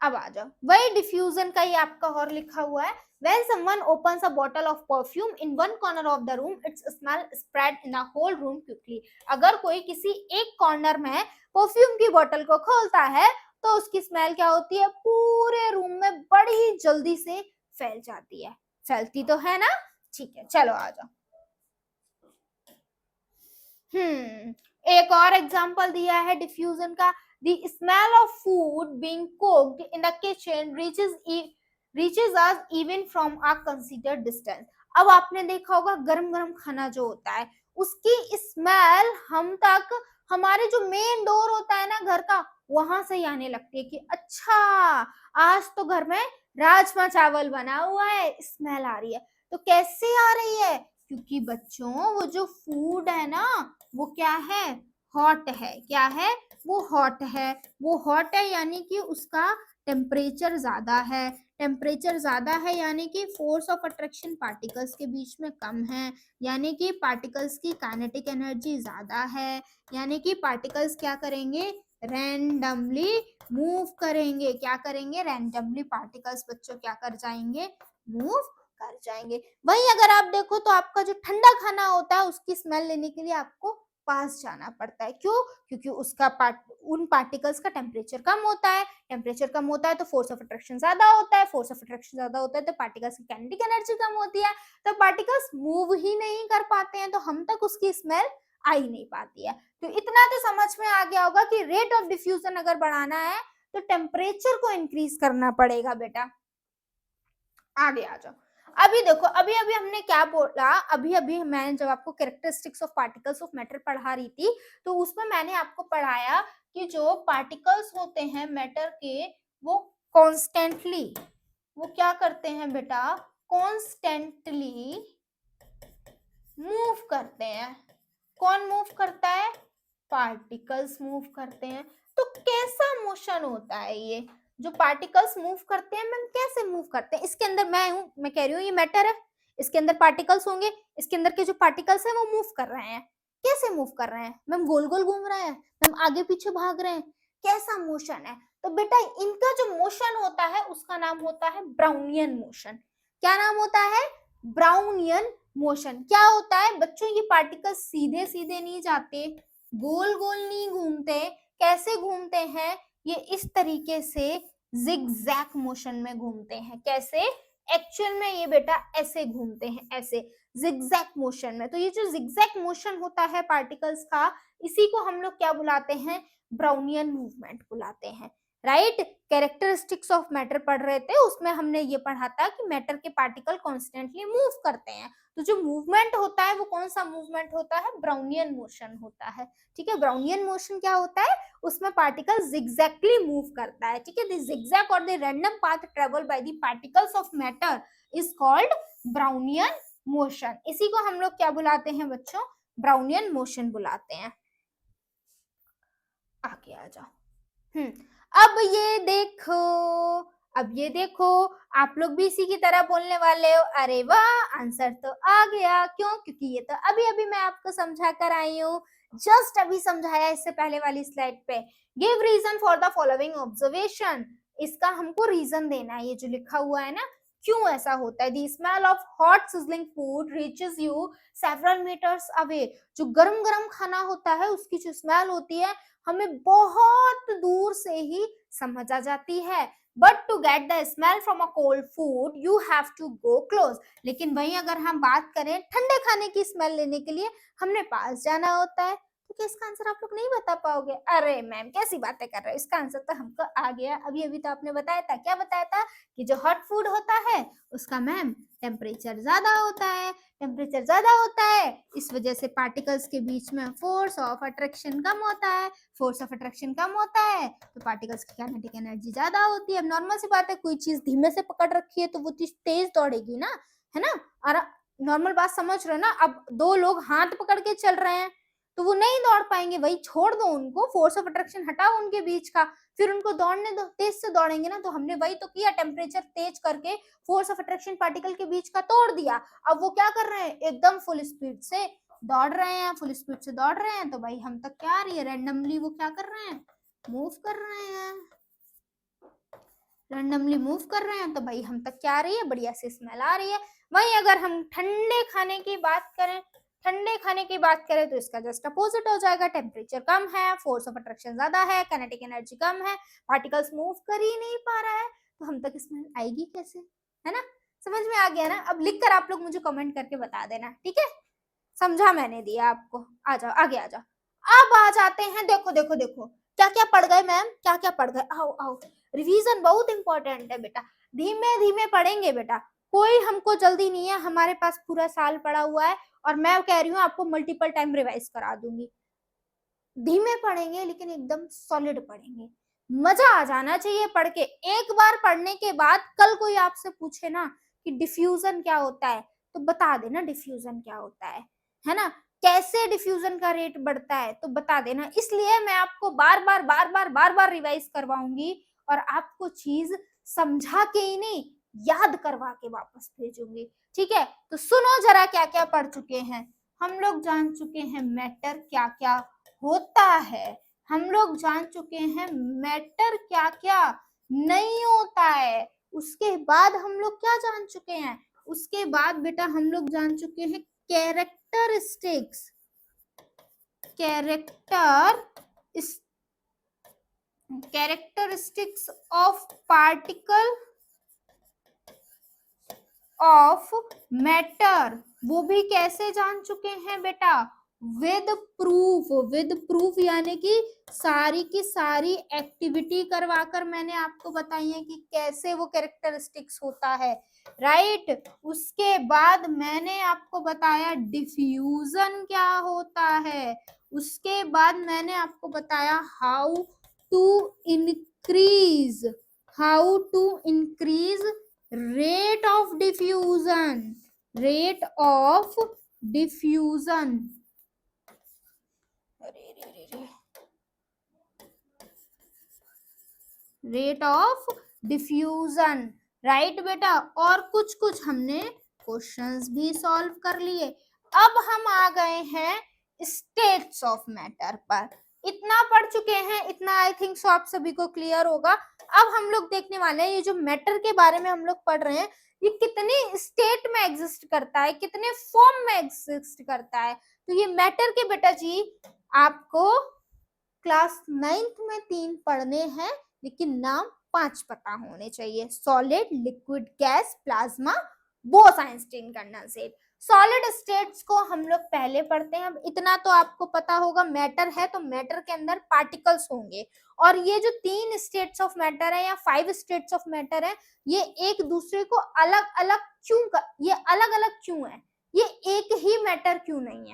अब आ जाओ, वही डिफ्यूजन का ही आपका और लिखा हुआ है। When someone opens a bottle of perfume in one corner of the room, its smell spread in the whole room quickly। अगर कोई किसी एक कॉर्नर में परफ्यूम की बोतल को खोलता है तो उसकी स्मेल क्या होती है? पूरे रूम में बड़ी जल्दी से फैल जाती है। फैलती तो है ना? ठीक है, चलो आ जाओ। एक और एग्जांपल दिया है डिफ्यूजन का। The smell of food being cooked in the kitchen reaches us even from a considered distance। अब आपने देखा होगा गरम गरम खाना जो होता है उसकी स्मेल हम तक, हमारे जो मेन डोर होता है ना घर का, वहां से ही आने लगती है कि अच्छा आज तो घर में राजमा चावल बना हुआ है, स्मेल आ रही है। तो कैसे आ रही है? क्योंकि बच्चों वो जो फूड है ना वो क्या है? हॉट है। क्या है? वो हॉट है। वो हॉट है यानी कि उसका टेम्परेचर ज्यादा है। टेम्परेचर ज्यादा है यानी कि फोर्स ऑफ अट्रैक्शन पार्टिकल्स के बीच में कम है, यानी कि पार्टिकल्स की काइनेटिक एनर्जी ज्यादा है, यानी कि पार्टिकल्स क्या करेंगे? रैंडमली मूव करेंगे। क्या करेंगे? रैंडमली पार्टिकल्स बच्चों क्या कर जाएंगे? मूव कर जाएंगे। वहीं अगर आप देखो तो आपका जो ठंडा खाना होता है उसकी स्मेल लेने के लिए आपको पास जाना पड़ता है। क्यों? क्योंकि उसका उन पार्टिकल्स का टेम्परेचर कम होता है। टेम्परेचर कम होता है तो फोर्स ऑफ अट्रैक्शन ज्यादा होता है। फोर्स ऑफ अट्रैक्शन ज्यादा होता है तो पार्टिकल्स की काइनेटिक एनर्जी कम होती है, तो पार्टिकल्स मूव ही नहीं कर पाते हैं, तो हम तक उसकी स्मेल आ ही नहीं पाती है। तो इतना तो समझ में आ गया होगा कि रेट ऑफ डिफ्यूजन अगर बढ़ाना है तो टेम्परेचर को इंक्रीज करना पड़ेगा बेटा। आगे आ जाओ। अभी देखो, अभी अभी हमने क्या बोला, अभी अभी मैंने जब आपको characteristics of particles of matter पढ़ा रही थी तो उसमें मैंने आपको पढ़ाया कि जो पार्टिकल्स होते हैं मैटर के वो कॉन्स्टेंटली, वो क्या करते हैं बेटा? कॉन्स्टेंटली मूव करते हैं। कौन मूव करता है? पार्टिकल्स मूव करते हैं। तो कैसा मोशन होता है ये जो पार्टिकल्स मूव करते हैं? मैम कैसे मूव करते हैं? इसके अंदर मैं कह रही हूँ ये मैटर है, इसके अंदर पार्टिकल्स होंगे, इसके अंदर के जो पार्टिकल्स हैं वो मूव कर रहे हैं। कैसे मूव कर रहे हैं? मैम गोल गोल घूम रहे हैं, मैम आगे पीछे भाग रहे हैं, कैसा मोशन है? तो बेटा इनका जो मोशन होता है उसका नाम होता है ब्राउनियन मोशन। क्या नाम होता है? Brownian motion. क्या होता है बच्चों? ये पार्टिकल्स सीधे सीधे नहीं जाते, गोल गोल नहीं घूमते। कैसे घूमते हैं? ये इस तरीके से जिगजैग मोशन में घूमते हैं। कैसे? एक्चुअल में ये बेटा ऐसे घूमते हैं, ऐसे जिगजैग मोशन में। तो ये जो जिगजैग मोशन होता है पार्टिकल्स का, इसी को हम लोग क्या बुलाते हैं? ब्राउनियन मूवमेंट बुलाते हैं। राइट? कैरेक्टरिस्टिक्स ऑफ मैटर पढ़ रहे थे, उसमें हमने ये पढ़ा था कि मैटर के पार्टिकल कॉन्स्टेंटली मूव करते हैं। तो जो मूवमेंट होता है वो कौन सा मूवमेंट होता है? ब्राउनियन मोशन होता है। ठीक है, ब्राउनियन मोशन क्या होता है? उसमें पार्टिकल zigzagly मूव करता है। ठीक है, द zigzag और the random path travel by the particles of matter is called Brownian motion. इसी को हम लोग क्या बुलाते हैं बच्चों? ब्राउनियन मोशन बुलाते हैं। आगे आ जाओ। अब ये देखो, अब ये देखो, आप लोग भी इसी की तरह बोलने वाले हो। अरे वाह, आंसर तो आ गया। क्यों? क्योंकि ये तो अभी अभी मैं आपको समझा कर आई हूँ, जस्ट अभी समझाया इससे पहले वाली स्लाइड पे। Give reason for the following observation. इसका हमको रीजन देना है, ये जो लिखा हुआ है ना, क्यों ऐसा होता है। The smell of hot sizzling food reaches you several metres away. जो गरम गरम खाना होता है उसकी जो स्मेल होती है हमें बहुत दूर से ही समझ आ जाती है। But to get the smell from a cold food you have to go close. लेकिन वहीं अगर हम बात करें ठंडे खाने की स्मेल लेने के लिए हमने पास जाना होता है। तो क्या इसका आंसर आप लोग नहीं बता पाओगे? अरे मैम कैसी बातें कर रहे हो, इसका आंसर तो हमको आ गया। अभी अभी तो आपने बताया था, क्या बताया था? कि जो हॉट फूड होता है उसका मैम टेम्परेचर ज्यादा होता है। टेम्परेचर ज्यादा होता है, इस वजह से पार्टिकल्स के बीच में फोर्स ऑफ अट्रैक्शन कम होता है। फोर्स ऑफ अट्रैक्शन कम होता है तो पार्टिकल्स की काइनेटिक एनर्जी ज्यादा होती है। अब नॉर्मल सी बात है, कोई चीज धीमे से पकड़ रखी है तो वो चीज तेज दौड़ेगी ना, है ना। और नॉर्मल बात समझ रहे हो ना। अब दो लोग हाथ पकड़ के चल रहे हैं तो वो नहीं दौड़ पाएंगे, वही छोड़ दो उनको, फोर्स ऑफ अट्रैक्शन हटाओ उनके बीच का, फिर उनको दौड़ने दो, तेज से दौड़ेंगे ना। तो हमने वही तो किया, टेम्परेचर तेज करके फोर्स ऑफ अट्रैक्शन पार्टिकल के बीच का तोड़ दिया। अब वो क्या कर रहे हैं, एकदम फुल स्पीड से दौड़ रहे हैं, फुल स्पीड से दौड़ रहे हैं। तो भाई हम तक क्या आ रही है, रैंडमली वो क्या कर रहे हैं, मूव कर रहे हैं। रैंडमली मूव कर रहे हैं तो भाई हम तक क्या आ रही है, बढ़िया सी स्मेल आ रही है। वहीं अगर हम ठंडे खाने की बात करें, ठंडे खाने की बात करें तो इसका जस्ट अपोजिट हो जाएगा। टेम्परेचर कम है, फोर्स ऑफ अट्रैक्शन ज्यादा है, काइनेटिक एनर्जी कम है, पार्टिकल्स मूव कर ही नहीं पा रहा है, तो हम तक स्मेल आएगी कैसे, है ना। समझ में आ गया ना। अब लिखकर आप लोग मुझे कमेंट करके बता देना, ठीक है। समझा मैंने दिया आपको। आ जाओ आगे आ जाओ। अब आ जाते हैं, देखो देखो देखो क्या क्या पढ़ गए मैम, क्या क्या पढ़ गए। आओ आओ, रिवीजन बहुत इंपॉर्टेंट है बेटा, धीमे धीमे पढ़ेंगे बेटा, कोई हमको जल्दी नहीं है, हमारे पास पूरा साल पड़ा हुआ है और मैं कह रही हूँ आपको मल्टीपल टाइम रिवाइज करा दूंगी। धीमे पढ़ेंगे लेकिन एकदम सॉलिड पढ़ेंगे, मजा आ जाना चाहिए पढ़ के। एक बार पढ़ने के बाद कल कोई आपसे पूछे ना कि डिफ्यूजन क्या होता है तो बता देना डिफ्यूजन क्या होता है ना। कैसे डिफ्यूजन का रेट बढ़ता है तो बता देना। इसलिए मैं आपको बार बार बार बार बार बार रिवाइज करवाऊंगी और आपको चीज समझा के ही नहीं, याद करवा के वापस भेजूंगी, ठीक है। तो सुनो जरा क्या क्या पढ़ चुके हैं हम लोग। जान चुके हैं मैटर क्या क्या होता है, हम लोग जान चुके हैं मैटर क्या क्या नहीं होता है। उसके बाद हम लोग क्या जान चुके हैं, उसके बाद बेटा हम लोग जान चुके हैं characteristics. Characteristics of particle of matter, वो भी कैसे जान चुके हैं बेटा, विद प्रूफ। विद प्रूफ यानी कि सारी की सारी एक्टिविटी करवाकर मैंने आपको बताई है कि कैसे वो कैरेक्टरिस्टिक्स होता है, राइट। उसके बाद मैंने आपको बताया डिफ्यूजन क्या होता है, उसके बाद मैंने आपको बताया how to increase rate of diffusion, rate of diffusion, rate of diffusion, right बेटा। और कुछ कुछ हमने क्वेश्चंस भी सॉल्व कर लिए। अब हम आ गए हैं स्टेट्स ऑफ मैटर पर। इतना पढ़ चुके हैं, इतना आई थिंक सो आप सभी को क्लियर होगा। अब हम लोग देखने वाले हैं ये जो मैटर के बारे में हम लोग पढ़ रहे हैं, ये कितने स्टेट में एग्जिस्ट करता है, कितने फॉर्म में एग्जिस्ट करता है। तो ये मैटर के बेटा जी आपको क्लास 9th में 3 पढ़ने हैं, लेकिन नाम 5 पता होने चाहिए। Solid, liquid, gas, plasma, Bose Einstein condensate. Solid states को हम लोग पहले पढ़ते हैं। अब इतना तो आपको पता होगा, मैटर है तो मैटर के अंदर पार्टिकल्स होंगे, और ये जो 3 स्टेट्स ऑफ मैटर है या 5 स्टेट्स ऑफ मैटर है, ये एक दूसरे को अलग अलग ये अलग अलग क्यों है, ये एक ही मैटर क्यों नहीं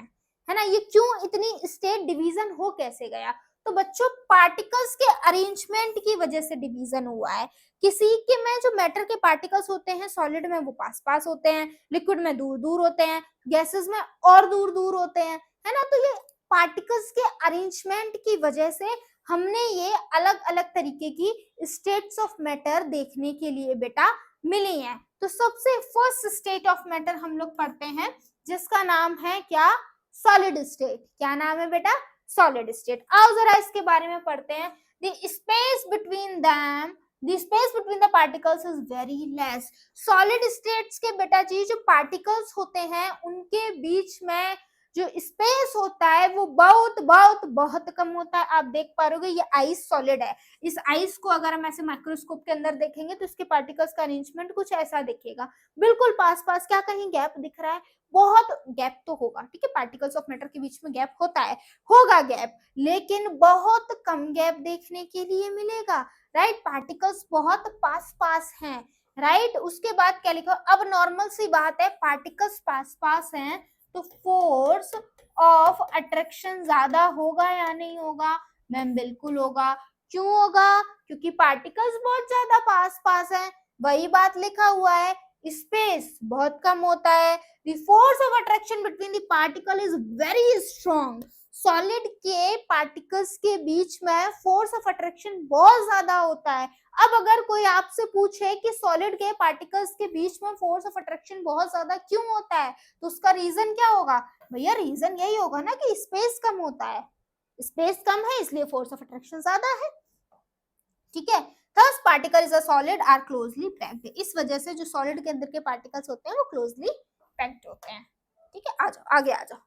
है ना। ये क्यों इतनी स्टेट डिवीजन हो कैसे गया, तो बच्चों पार्टिकल्स के अरेंजमेंट की वजह से डिवीजन हुआ है। किसी के में जो मैटर के पार्टिकल्स होते हैं सॉलिड में वो पास पास होते हैं, लिक्विड में दूर दूर होते हैं, गैसेस में और दूर दूर होते हैं, है ना। तो ये पार्टिकल्स के अरेंजमेंट की वजह से हमने ये अलग अलग तरीके की स्टेट्स ऑफ मैटर देखने के लिए बेटा मिली हैं। तो सबसे फर्स्ट स्टेट ऑफ मैटर हम लोग पढ़ते हैं जिसका नाम है क्या, सॉलिड स्टेट। क्या नाम है बेटा, सॉलिड स्टेट। आओ जरा इसके बारे में पढ़ते हैं। The space between the particles is very less. Solid states के बेटा जी जो पार्टिकल्स होते हैं उनके बीच में जो स्पेस होता है वो बहुत बहुत बहुत कम होता है। आप देख पा रहे हो ये आइस सॉलिड है, इस आइस को अगर हम ऐसे माइक्रोस्कोप के अंदर देखेंगे तो इसके पार्टिकल्स का अरेंजमेंट कुछ ऐसा दिखेगा, बिल्कुल पास पास। क्या कहीं गैप दिख रहा है, बहुत गैप तो होगा, ठीक है। पार्टिकल्स ऑफ मैटर के बीच में गैप होता है, होगा गैप, लेकिन बहुत कम गैप देखने के लिए मिलेगा, राइट। पार्टिकल्स बहुत पास पास हैं, राइट। उसके बाद क्या लिखा, अब नॉर्मल सी बात है, पार्टिकल्स पास पास हैं तो फोर्स ऑफ अट्रैक्शन ज्यादा होगा या नहीं होगा? मैम बिल्कुल होगा। क्यों होगा? क्योंकि पार्टिकल्स बहुत ज्यादा पास पास हैं, वही बात लिखा हुआ है। स्पेस बहुत कम होता है। The force of attraction between the particle is very strong. Solid के पार्टिकल्स के बीच में फोर्स ऑफ अट्रैक्शन बहुत ज्यादा होता है। अब अगर कोई आपसे पूछे कि सॉलिड के पार्टिकल्स के बीच में फोर्स ऑफ अट्रैक्शन बहुत ज्यादा क्यों होता है, तो उसका रीजन क्या होगा? भैया रीजन यही होगा ना कि स्पेस कम होता है, स्पेस कम है इसलिए फोर्स ऑफ अट्रैक्शन ज्यादा है। ठीक है, थर्स particle is a solid are closely packed. इस वजह से जो सॉलिड के अंदर के पार्टिकल्स होते हैं वो क्लोजली पैक्ड होते हैं। ठीक है, आ जाओ आगे आ जाओ।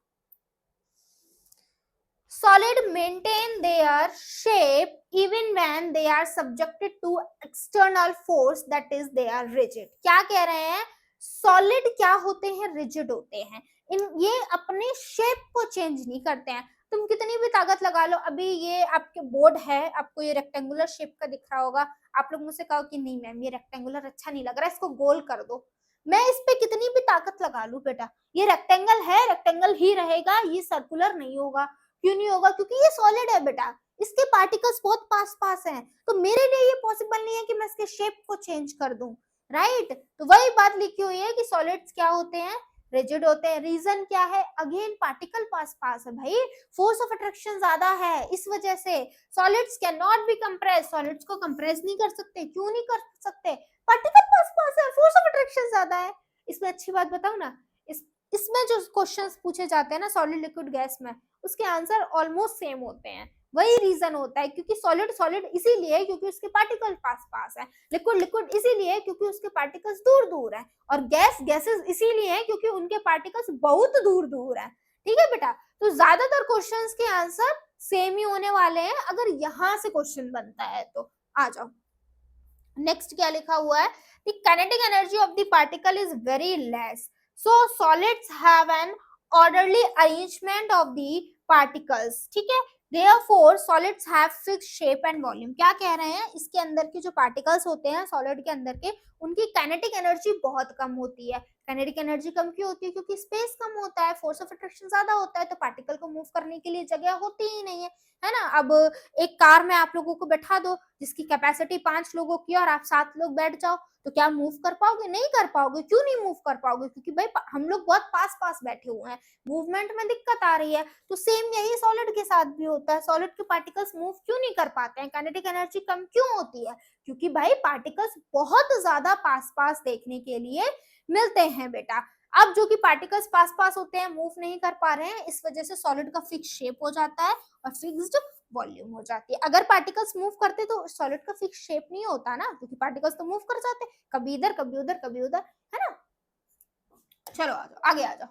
Solid maintain their shape even when they are subjected to external force, that is they are rigid। क्या कह रहे हैं? सॉलिड क्या होते हैं? रिजिड होते हैं। ये अपने शेप को चेंज नहीं करते हैं। तुम कितनी भी ताकत लगा लो, अभी ये आपके बोर्ड है, आपको ये रेक्टेंगुलर शेप का दिख रहा होगा, आप लोग मुझसे कहो कि नहीं मैम ये रेक्टेंगुलर अच्छा नहीं लग रहा है, इसको गोल कर दो। मैं इस पे कितनी भी ताकत लगा लू बेटा, ये रेक्टेंगल है, रेक्टेंगल ही रहेगा, ये सर्कुलर नहीं होगा। क्यों नहीं होगा? क्योंकि ये सॉलिड है बेटा, इसके पार्टिकल्स बहुत पास पास हैं, तो मेरे लिए ये पॉसिबल नहीं है कि मैं इसके शेप को चेंज कर दूं। राइट, तो वही बात लिखी हुई है कि सॉलिड्स क्या होते हैं? रिजिड होते हैं। रीजन क्या है? अगेन पार्टिकल पास पास है भाई, फोर्स ऑफ अट्रैक्शन ज्यादा है, इस वजह से solids can not be compress. Solids को कंप्रेस नहीं कर सकते। क्यों नहीं कर सकते? पार्टिकल पास पास है, फोर्स ऑफ अट्रैक्शन ज्यादा है। इसमें अच्छी बात बताऊं ना, इसमें जो क्वेश्चंस पूछे जाते हैं ना सॉलिड लिक्विड गैस में, उसके आंसर ऑलमोस्ट सेम होते हैं। वही रीजन होता है, क्योंकि सॉलिड सॉलिड इसीलिए क्योंकि उसके पार्टिकल पास पास है, लिक्विड लिक्विड इसीलिए क्योंकि उसके पार्टिकल्स दूर दूर है, और गैस गैसेस इसीलिए क्योंकि उनके पार्टिकल्स बहुत दूर दूर है। ठीक है बेटा, तो ज्यादातर क्वेश्चंस के आंसर सेम ही होने वाले हैं अगर यहां से क्वेश्चन बनता है तो। आ जाओ, नेक्स्ट क्या लिखा हुआ है? The kinetic energy of the particle is very less, so solids have an orderly arrangement of the particles। ठीक है, therefore solids have fixed shape and volume। क्या कह रहे हैं? इसके अंदर के जो पार्टिकल्स होते हैं सॉलिड के अंदर के, उनकी काइनेटिक एनर्जी बहुत कम होती है। काइनेटिक एनर्जी कम क्यों होती है? क्योंकि स्पेस कम होता है, फोर्स ऑफ अट्रैक्शन ज्यादा होता है, तो पार्टिकल को मूव करने के लिए जगह होती ही नहीं है ना। अब एक कार में आप लोगों को बैठा दो जिसकी कैपेसिटी 5 लोगों की और आप 7 लोग बैठ जाओ, तो क्या मूव कर पाओगे? नहीं कर पाओगे। क्यों नहीं मूव कर पाओगे? क्योंकि भाई हम लोग बहुत पास पास बैठे हुए हैं, मूवमेंट में दिक्कत आ रही है। तो सेम यही सॉलिड के साथ भी होता है। सॉलिड के पार्टिकल्स मूव क्यों नहीं कर पाते हैं? काइनेटिक एनर्जी कम क्यों होती है? क्योंकि भाई पार्टिकल्स बहुत ज्यादा पास पास देखने के लिए मिलते हैं बेटा। अब जो कि पार्टिकल्स पास पास होते हैं, मूव नहीं कर पा रहे हैं, इस वजह से सॉलिड का फिक्स शेप हो जाता है और फिक्स्ड वॉल्यूम हो जाती है। अगर पार्टिकल्स मूव करते तो सॉलिड का फिक्स शेप नहीं होता ना, क्योंकि पार्टिकल्स तो मूव कर जाते, कभी इधर कभी उधर कभी उधर, है ना। चलो आ जाओ आगे आ जाओ।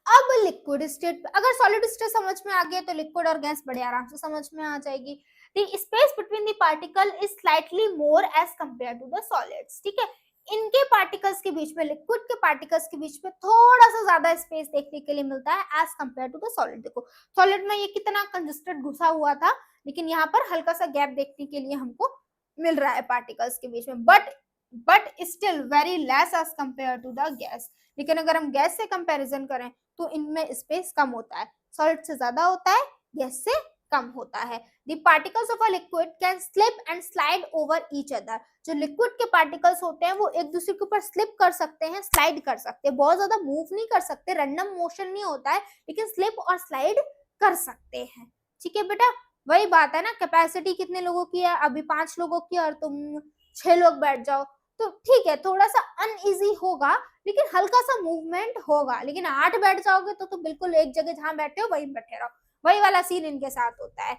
अब लिक्विड स्टेट, अगर सॉलिड स्टेट समझ में आ गया तो लिक्विड और गैस बड़े आराम से समझ में आ जाएगी। The space between the particle is slightly more as compare to the solids. ठीक है, इनके पार्टिकल्स के बीच में, लिक्विड के पार्टिकल्स के बीच में थोड़ा सा ज्यादा स्पेस देखने के लिए मिलता है as compare to the solid. देखो सॉलिड में ये कितना कंजस्टेड घुसा हुआ था, लेकिन यहाँ पर हल्का सा गैप देखने के लिए हमको मिल रहा है पार्टिकल्स के बीच में, but still very less as compare to the gas. लेकिन अगर हम गैस से कंपैरिजन करें तो इनमें स्पेस कम होता है, सॉलिड से ज्यादा होता है, गैस से कम होता है। The particles of a liquid can slip and slide over each other। जो लिक्विड के पार्टिकल्स होते हैं वो एक दूसरे के ऊपर स्लिप कर सकते हैं, स्लाइड कर सकते हैं, बहुत ज्यादा मूव नहीं कर सकते, रैंडम मोशन नहीं होता है, लेकिन स्लिप और स्लाइड कर सकते हैं। ठीक है बेटा, वही बात है ना, कैपेसिटी कितने लोगों की है? अभी 5 लोगों की और तुम 6 लोग बैठ जाओ तो ठीक है, थोड़ा सा अनइजी होगा लेकिन हल्का सा मूवमेंट होगा। लेकिन 8 बैठ जाओगे तो बिल्कुल एक जगह जहां बैठे हो वहीं बैठे रहो। वही वाला सीन इनके साथ होता है।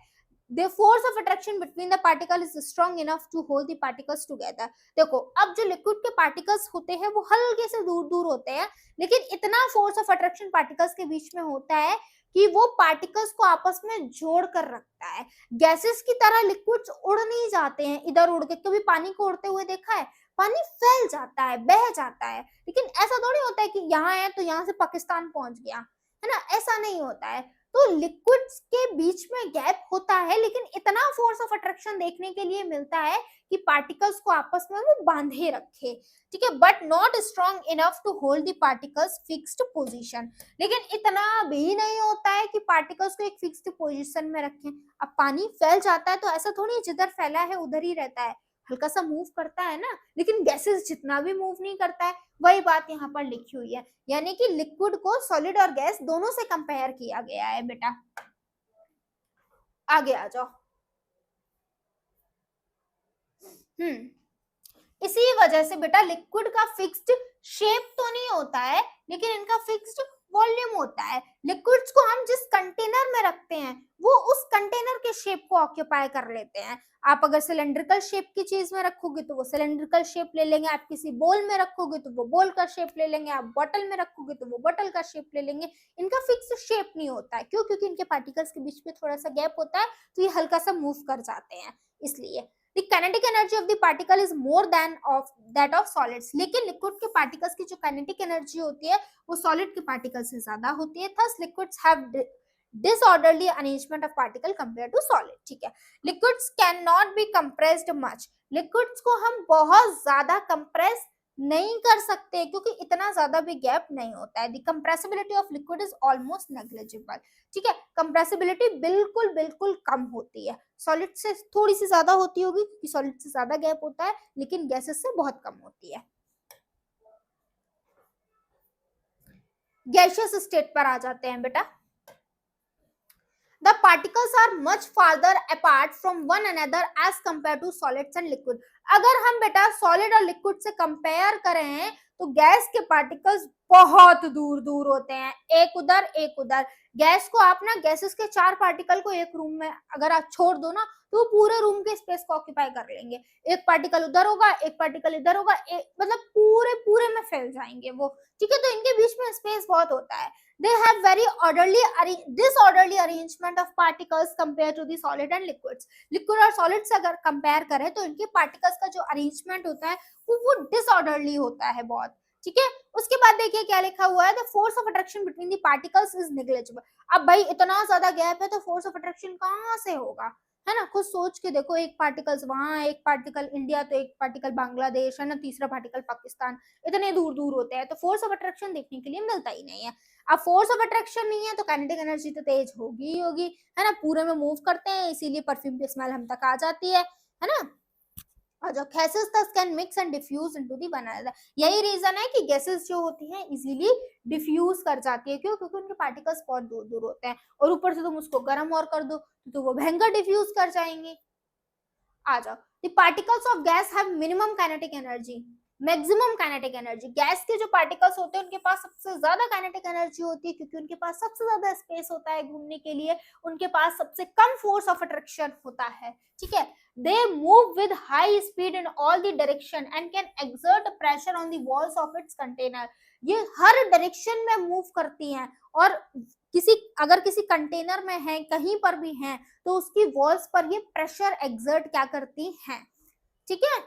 The force of attraction between the particle is strong enough to hold the particles together। देखो अब जो लिक्विड के पार्टिकल्स होते हैं वो हल्के से दूर दूर होते हैं, लेकिन इतना फोर्स ऑफ अट्रैक्शन पार्टिकल्स के बीच में होता है कि वो पार्टिकल्स को आपस में जोड़ कर रखता है। गैसेस की तरह लिक्विड्स उड़ नहीं जाते हैं इधर उड़ के। कभी पानी को उड़ते हुए देखा है? पानी फैल जाता है, बह जाता है, लेकिन ऐसा थोड़ी होता है कि यहाँ है तो यहाँ से पाकिस्तान पहुंच गया, है ना, ऐसा नहीं होता है। तो लिक्विड्स के बीच में गैप होता है, लेकिन इतना फोर्स ऑफ अट्रैक्शन देखने के लिए मिलता है कि पार्टिकल्स को आपस में वो बांधे रखे, ठीक है, but not strong enough to hold the particles fixed position. लेकिन इतना भी नहीं होता है कि पार्टिकल्स को एक फिक्स्ड पोजीशन में रखें। अब पानी फैल जाता है तो ऐसा थोड़ी जिधर फैला है उधर ही रहता है, हल्का सा मूव करता है ना, लेकिन गैसेस जितना भी मूव नहीं करता है। वही बात यहाँ पर लिखी हुई है, यानी कि लिक्विड को सॉलिड और गैस दोनों से कंपेयर किया गया है बेटा। आगे आ जाओ। इसी वजह से बेटा लिक्विड का फिक्स्ड शेप तो नहीं होता है, लेकिन इनका फिक्स्ड वॉल्यूम होता है। लिक्विड्स को हम जिस कंटेनर में रखते हैं वो उस कंटेनर के शेप को ऑक्यूपाई कर लेते हैं। आप अगर सिलेंड्रिकल शेप की चीज में रखोगे तो वो सिलेंड्रिकल शेप ले लेंगे, आप किसी बोल में रखोगे तो वो बोल का शेप ले लेंगे, आप बॉटल में रखोगे तो वो बॉटल का शेप ले लेंगे। इनका फिक्स शेप नहीं होता है, क्यों? क्योंकि इनके पार्टिकल्स के बीच में थोड़ा सा गैप होता है, तो ये हल्का सा मूव कर जाते हैं, इसलिए। The kinetic energy of the particle is more than of that of solids. लेकिन लिक्विड के पार्टिकल्स की जो काइनेटिक एनर्जी होती है वो सॉलिड के पार्टिकल से ज्यादा होती है। Thus liquids have disorderly arrangement of particle compared to solid. ठीक है, liquids cannot be compressed much. Liquids को हम बहुत ज्यादा कंप्रेस नहीं कर सकते क्योंकि इतना ज्यादा भी गैप नहीं होता है। The compressibility of liquid is almost negligible. ठीक है, कंप्रेसिबिलिटी बिल्कुल बिल्कुल कम होती है, सॉलिड से थोड़ी सी ज्यादा होती होगी क्योंकि सॉलिड से ज्यादा गैप होता है, लेकिन गैसेस से बहुत कम होती है। गैसियस स्टेट पर आ जाते हैं बेटा। The particles are much farther apart from one another as compared to solids and liquid. अगर हम बेटा सॉलिड और लिक्विड से कंपेयर करें तो गैस के पार्टिकल्स बहुत दूर दूर होते हैं, एक उधर एक उधर। गैस को आप ना, गैसेस के 4 पार्टिकल को एक रूम में अगर आप छोड़ दो ना तो वो पूरे रूम के स्पेस को ऑक्यूपाई कर लेंगे। एक पार्टिकल उधर होगा, एक पार्टिकल इधर होगा, मतलब पूरे पूरे में फैल जाएंगे वो। ठीक है, तो इनके बीच में स्पेस बहुत होता है। They have very disorderly arrangement of particles compared to the solid and liquids. Liquid और solid से अगर compare करें तो इनके particles का जो arrangement होता है वो disorderly होता है बहुत। ठीक है, उसके बाद देखिए क्या लिखा हुआ है, the force of attraction between the particles is negligible. अब भाई इतना ज्यादा गैप है तो force of attraction कहाँ से होगा, है ना? खुद सोच के देखो, एक पार्टिकल्स वहां, एक पार्टिकल इंडिया, तो एक पार्टिकल बांग्लादेश, है ना, तीसरा पार्टिकल पाकिस्तान, इतने दूर दूर होते हैं, तो फोर्स ऑफ अट्रैक्शन देखने के लिए मिलता ही नहीं है। अब फोर्स ऑफ अट्रैक्शन नहीं है तो काइनेटिक एनर्जी तो तेज होगी ही होगी, है ना, पूरे में मूव करते हैं, इसीलिए परफ्यूम की स्मेल हम तक आ जाती है ना। और जो gases thus can mix and diffuse into the one another. यही रीजन है कि गैसेस जो होती हैं इजीली डिफ्यूज कर जाती है, क्यों? क्योंकि उनके पार्टिकल्स बहुत दूर दूर होते हैं, और ऊपर से तुम उसको गर्म और कर दो तो वो भयंकर डिफ्यूज कर जाएंगे। आ जाओ, the particles of gas have minimum kinetic energy, maximum kinetic energy. Gas के जो पार्टिकल्स होते हैं उनके पास सबसे ज्यादा काइनेटिक एनर्जी होती है, क्योंकि उनके पास सबसे ज्यादा स्पेस होता है घूमने के लिए, उनके पास सबसे कम फोर्स ऑफ अट्रैक्शन होता है। ठीक है, they move with high speed in all the direction and can exert pressure on the walls of its container. ये हर डायरेक्शन में मूव करती हैं, और अगर किसी कंटेनर में है, कहीं पर भी है, तो उसकी वॉल्स पर ये प्रेशर एक्सर्ट क्या करती हैं। ठीक है,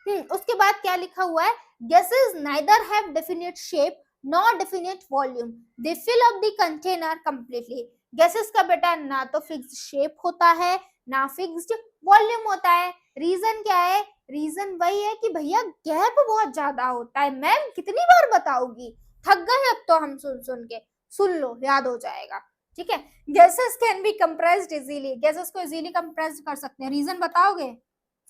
उसके बाद क्या लिखा हुआ है, gases neither have definite shape not definite volume, they fill up the container completely. Gases का बेटा ना तो फिक्स्ड शेप होता है ना फिक्स्ड वॉल्यूम होता है। रीजन क्या है? रीजन वही है कि भैया गैप बहुत ज्यादा होता है। मैम कितनी बार बताऊंगी, थक गए अब तो हम सुन सुन के, सुन लो याद हो जाएगा। ठीक है, gases can be compressed easily, gases को इजीली कंप्रेस्ड कर सकते हैं। रीजन बताओगे?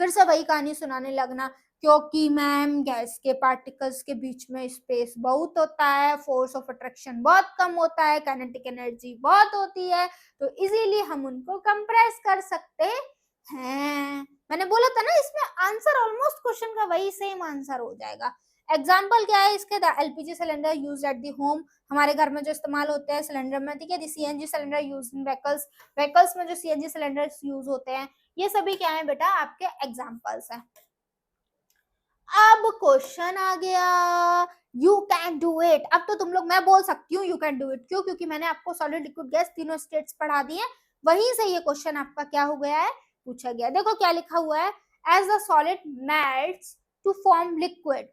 फिर से वही कहानी सुनाने लगना, क्योंकि मैम गैस के पार्टिकल्स के बीच में स्पेस बहुत होता है, फोर्स ऑफ अट्रैक्शन बहुत कम होता है, काइनेटिक एनर्जी बहुत होती है, तो इजीली हम उनको कंप्रेस कर सकते हैं। मैंने बोला था ना, इसमें आंसर ऑलमोस्ट क्वेश्चन का वही सेम आंसर हो जाएगा। एग्जाम्पल क्या है इसके? The LPG cylinder use at the home, हमारे घर में जो इस्तेमाल होते हैं सिलेंडर में। ठीक है, CNG cylinder use in vehicles, vehicles में जो सीएनजी सिलेंडर यूज होते हैं, ये सभी क्या है बेटा? आपके एग्जाम्पल्स हैं। अब क्वेश्चन आ गया, यू कैन डू इट। अब तो तुम लोग, मैं बोल सकती हूँ यू कैन डू इट, क्यों? क्योंकि मैंने आपको सॉलिड लिक्विड गैस तीनों स्टेट्स पढ़ा दिए, वहीं से ये क्वेश्चन आपका क्या हो गया है, पूछा गया। देखो क्या लिखा हुआ है, as the solid melts to form liquid,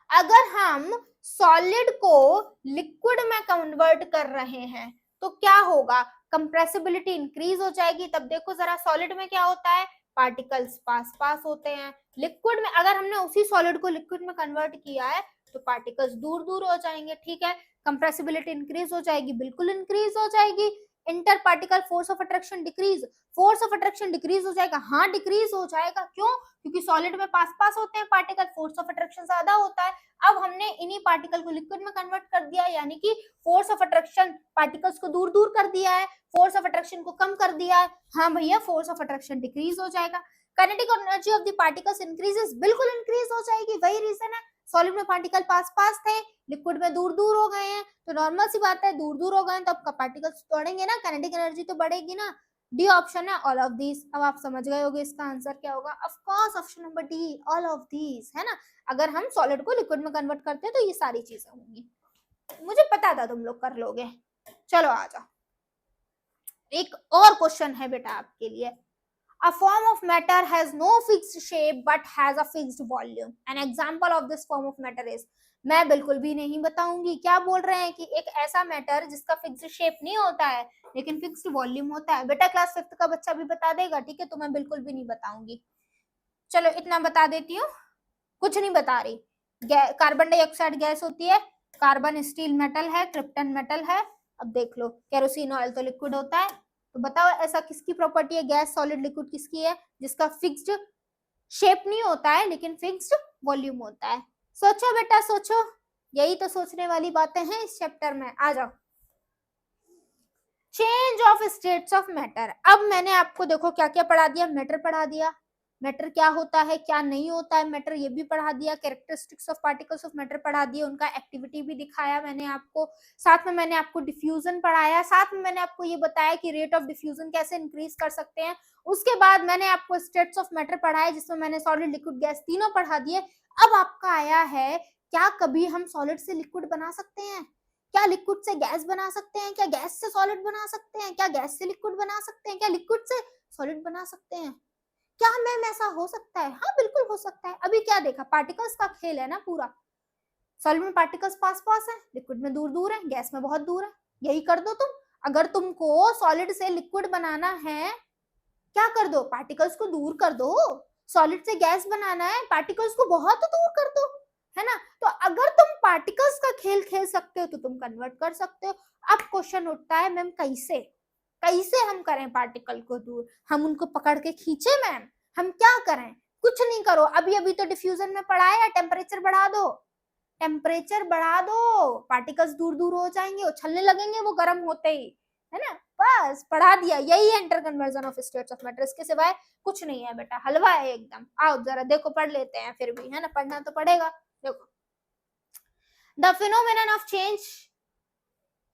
अगर हम सॉलिड को लिक्विड में कन्वर्ट कर रहे हैं तो क्या होगा, कंप्रेसिबिलिटी इंक्रीज हो जाएगी। तब देखो जरा, सॉलिड में क्या होता है, पार्टिकल्स पास पास होते हैं। लिक्विड में अगर हमने उसी सॉलिड को लिक्विड में कन्वर्ट किया है तो पार्टिकल्स दूर दूर हो जाएंगे। ठीक है, कंप्रेसिबिलिटी इंक्रीज हो जाएगी, बिल्कुल इंक्रीज हो जाएगी। Inter particle force of attraction decrease, force of attraction decrease हो जाएगा। हाँ डिक्रीज हो जाएगा, क्यों, क्योंकि सॉलिड में पास पास होते हैं पार्टिकल, फोर्स ऑफ अट्रैक्शन ज्यादा होता है। अब हमने इन्हीं पार्टिकल को लिक्विड में कन्वर्ट कर दिया, यानी कि फोर्स ऑफ अट्रैक्शन पार्टिकल्स को दूर दूर कर दिया है, फोर्स ऑफ अट्रैक्शन को कम कर दिया है। हाँ भैया, फोर्स ऑफ अट्रैक्शन डिक्रीज हो जाएगा। Kinetic energy of the particles increases, बिल्कुल इंक्रीज हो जाएगी। वही रीजन है, सॉलिड में पार्टिकल पास पास थे, लिक्विड में दूर दूर हो गए हैं, तो नॉर्मल सी बात है, दूर दूर हो गए तो अब पार्टिकल्स तोड़ेंगे ना, काइनेटिक एनर्जी तो बढ़ेगी ना। डी ऑप्शन है ऑल ऑफ दीज। अब आप समझ गए होंगे इसका आंसर क्या होगा, of course option number D, all of these, है ना। अगर हम सॉलिड को लिक्विड में कन्वर्ट करते हैं तो ये सारी चीजें होंगी। मुझे पता था तुम लोग कर लोगे। चलो आ जाओ, एक और क्वेश्चन है बेटा आपके लिए। A form of matter has no fixed shape but has a fixed volume. An example of this form of matter is, मैं बिल्कुल भी नहीं बताऊंगी। क्या बोल रहे हैं कि एक ऐसा मैटर जिसका फिक्स्ड शेप नहीं होता है लेकिन फिक्स्ड वॉल्यूम होता है। बेटा क्लास 5th का बच्चा भी बता देगा, ठीक है, तो मैं बिल्कुल भी नहीं बताऊंगी। चलो इतना बता देती हूँ, कुछ नहीं बता रही। कार्बन डाइऑक्साइड गैस होती है, कार्बन स्टील मेटल है, क्रिप्टन मेटल है। अब देख लो, केरोसिन ऑयल तो लिक्विड होता है, तो बताओ ऐसा किसकी प्रॉपर्टी है, गैस सॉलिड लिक्विड किसकी है, जिसका फिक्स्ड शेप नहीं होता है लेकिन फिक्स्ड वॉल्यूम होता है। सोचो बेटा सोचो, यही तो सोचने वाली बातें हैं इस चैप्टर में। आ जाओ, change of states of matter. अब मैंने आपको देखो क्या क्या पढ़ा दिया, मैटर पढ़ा दिया, मैटर क्या होता है क्या नहीं होता है मैटर, ये भी पढ़ा दिया। Characteristics of particles of matter पढ़ा दिया, उनका एक्टिविटी भी दिखाया मैंने आपको। साथ में मैंने आपको डिफ्यूजन पढ़ाया, साथ में मैंने आपको ये बताया कि रेट ऑफ डिफ्यूजन कैसे इंक्रीज कर सकते हैं। उसके बाद मैंने आपको स्टेट्स ऑफ मैटर पढ़ाया, जिसमें मैंने सॉलिड लिक्विड गैस तीनों पढ़ा दिए। अब आपका आया है, क्या कभी हम सॉलिड से लिक्विड बना सकते हैं, क्या लिक्विड से गैस बना सकते हैं, क्या गैस से सॉलिड बना सकते हैं, क्या गैस से लिक्विड बना सकते हैं, क्या लिक्विड से सॉलिड बना सकते हैं, क्या मैम ऐसा हो सकता है? हाँ बिल्कुल हो सकता है। अभी क्या देखा, पार्टिकल्स का खेल है ना पूरा। सॉलिड में पार्टिकल्स पास पास है, लिक्विड में दूर दूर है, गैस में बहुत दूर है। यही कर दो तुम, अगर तुमको सॉलिड से लिक्विड बनाना है, क्या कर दो, पार्टिकल्स को दूर कर दो। सॉलिड से गैस बनाना है, पार्टिकल्स को बहुत दूर कर दो, है ना। तो अगर तुम पार्टिकल्स का खेल खेल सकते हो तो तुम कन्वर्ट कर सकते हो। अब क्वेश्चन उठता है, मैम कैसे, कैसे हम करें पार्टिकल को दूर, हम उनको पकड़ के खींचे मैम, हम क्या करें? कुछ नहीं करो, अभी अभी तो डिफ्यूजन में पढ़ाया, टेम्परेचर बढ़ा दो, टेम्परेचर बढ़ा दो, पार्टिकल्स दूर दूर हो जाएंगे, उछलने लगेंगे वो गर्म होते ही, है ना। बस पढ़ा दिया, यही है inter conversion of states of matter, इसके सिवाय कुछ नहीं है बेटा, हलवा है एकदम। आओ जरा देखो, पढ़ लेते हैं फिर भी, है ना, पढ़ना तो पड़ेगा। देखो, the phenomenon of change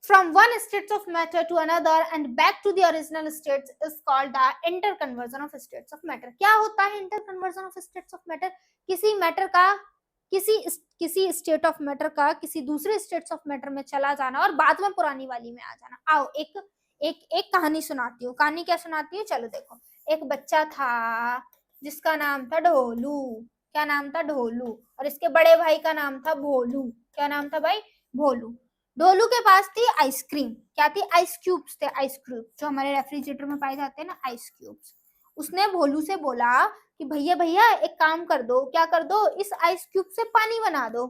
from one state of matter to another and back to the original states is called the interconversion of states of matter. क्या होता है interconversion of states of matter? किसी मैटर का किसी state of matter का किसी दूसरे states of matter में चला जाना और बाद में पुरानी वाली में आ जाना। आओ एक एक एक कहानी सुनाती हूँ। कहानी क्या सुनाती हूँ, चलो देखो। एक बच्चा था जिसका नाम था ढोलू। क्या नाम था, ढोलू। और इसके बड़े भाई का नाम था भोलू। क्या नाम था भाई, भोलू। ढोलू के पास थी आइसक्रीम। क्या थी, आइस क्यूब्स थे, आइस क्यूब जो हमारे रेफ्रिजरेटर में पाए जाते हैं ना, आइस क्यूब्स। उसने भोलू से बोला कि भैया भैया एक काम कर दो, क्या कर दो, इस आइस क्यूब से पानी बना दो।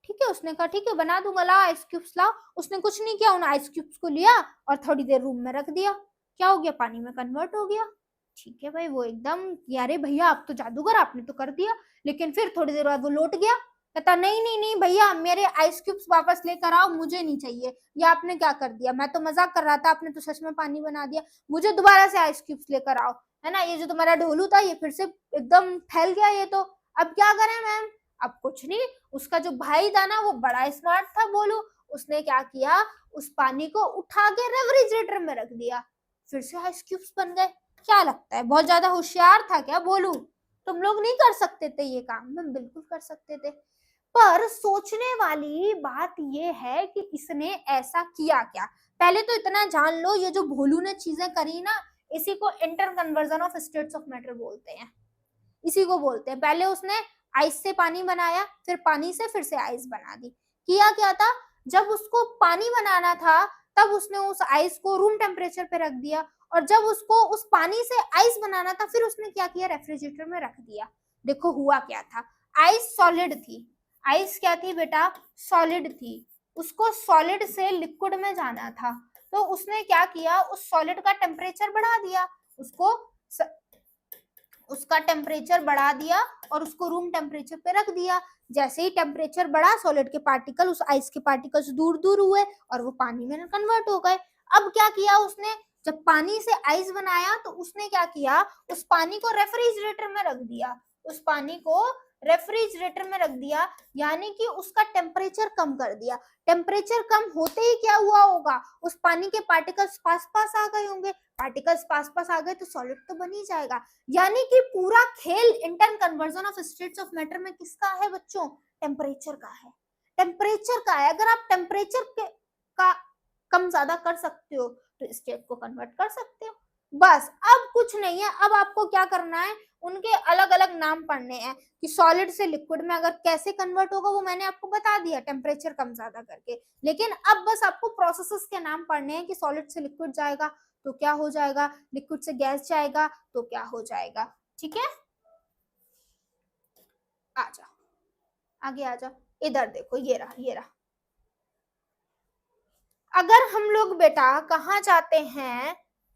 ठीक है, उसने कहा ठीक है बना दूंगा, लाओ आइस क्यूब्स लाओ। उसने कुछ नहीं किया, उन आइस क्यूब्स को लिया और थोड़ी देर रूम में रख दिया। क्या हो गया, पानी में कन्वर्ट हो गया। ठीक है भाई, वो एकदम, यारे भैया आप तो जादूगर, आपने तो कर दिया। लेकिन फिर थोड़ी देर बाद वो लौट गया, कहता नहीं नहीं नहीं भैया, मेरे आइस क्यूब्स वापस लेकर आओ, मुझे नहीं चाहिए। ये आपने क्या कर दिया, मैं तो मजाक कर रहा था, आपने तो सच में पानी बना दिया, मुझे दोबारा से आइस क्यूब्स लेकर आओ, है ना। ये जो तुम्हारा ढोलू था ये फिर से एकदम फैल गया ये तो। अब क्या करें मैम, अब कुछ नहीं, उसका जो भाई था ना वो बड़ा स्मार्ट था बोलू, उसने क्या किया, उस पानी को उठा के रेफ्रिजरेटर में रख दिया, फिर से आइस क्यूब्स बन गए। क्या लगता है बहुत ज्यादा होशियार था क्या बोलू? तुम लोग नहीं कर सकते थे ये काम? हम बिल्कुल कर सकते थे। पर सोचने वाली बात ये है कि इसने ऐसा किया क्या। पहले तो इतना जान लो, ये जो भोलू ने चीजें करी ना, इसी को inter conversion of states of matter बोलते हैं, इसी को बोलते हैं। पहले उसने आइस से पानी बनाया, फिर पानी से फिर से आइस बना दी। किया क्या था, जब उसको पानी बनाना था तब उसने उस आइस को रूम टेम्परेचर पे रख दिया, और जब उसको उस पानी से आइस बनाना था फिर उसने क्या किया, रेफ्रिजरेटर में रख दिया। देखो हुआ क्या था, आइस सॉलिड थी, आइस क्या थी बेटा, सॉलिड थी, उसको सॉलिड से लिक्विड में जाना था, तो उसने क्या किया, उस सॉलिड का टेम्परेचर बढ़ा दिया, उसका टेम्परेचर बढ़ा दिया और उसको रूम टेम्परेचर पे रख दिया। जैसे ही टेम्परेचर बढ़ा, सॉलिड के पार्टिकल उस आइस के पार्टिकल्स दूर दूर हुए और वो पानी में कन्वर्ट हो गए। अब क्या किया उसने, जब पानी से आइस बनाया तो उसने क्या किया, उस पानी को रेफ्रिजरेटर में रख दिया, उस पानी को रेफ्रिजरेटर में रख दिया, यानी कि उसका टेम्परेचर कम कर दिया। टेम्परेचर कम होते ही क्या हुआ होगा, उस पानी के पार्टिकल्स पास पास आ गए होंगे, पार्टिकल्स पास पास आ गए तो सॉलिड तो बन ही जाएगा। यानी कि पूरा खेल interconversion of states of matter में किसका है बच्चों, टेम्परेचर का है, टेम्परेचर का है। अगर आप टेम्परेचर का कम ज्यादा कर सकते हो तो स्टेट को कन्वर्ट कर सकते हो, बस। अब कुछ नहीं है, अब आपको क्या करना है, उनके अलग अलग नाम पढ़ने हैं कि सॉलिड से लिक्विड में अगर कैसे कन्वर्ट होगा वो मैंने आपको बता दिया टेम्परेचर कम ज्यादा करके, लेकिन अब बस आपको प्रोसेसेस के नाम पढ़ने हैं कि सॉलिड से लिक्विड जाएगा तो क्या हो जाएगा, लिक्विड से गैस जाएगा तो क्या हो जाएगा। ठीक है, आ जाओ आगे आ जाओ, इधर देखो, ये रहा ये रहा। अगर हम लोग बेटा कहाँ जाते हैं,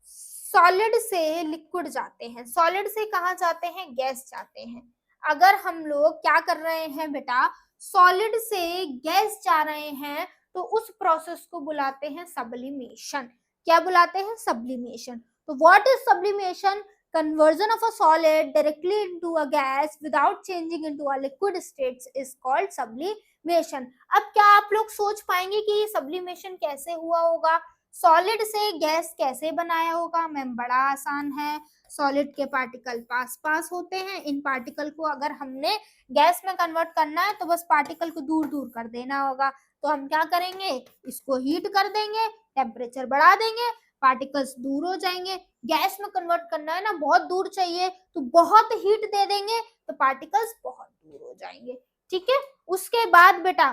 सॉलिड से लिक्विड जाते हैं, सॉलिड से कहाँ जाते हैं, गैस जाते हैं। अगर हम लोग क्या कर रहे हैं बेटा, सॉलिड से गैस जा रहे हैं तो उस प्रोसेस को बुलाते हैं सब्लिमेशन। क्या बुलाते हैं, सब्लिमेशन। तो what is sublimation, conversion of a solid directly into a gas without changing into a liquid state is called sublimation। अब क्या आप लोग सोच पाएंगे कि ये सब्लिमेशन कैसे हुआ होगा, सॉलिड से गैस कैसे बनाया होगा। मैम बड़ा आसान है, सॉलिड के पार्टिकल पास पास होते हैं, इन पार्टिकल को अगर हमने गैस में कन्वर्ट करना है तो बस पार्टिकल को दूर दूर कर देना होगा। तो हम क्या करेंगे, इसको हीट कर देंगे, टेम्परेचर बढ़ा देंगे, पार्टिकल्स दूर हो जाएंगे। गैस में कन्वर्ट करना है ना, बहुत दूर चाहिए तो बहुत हीट दे देंगे तो पार्टिकल्स बहुत दूर हो जाएंगे। ठीक है, उसके बाद बेटा,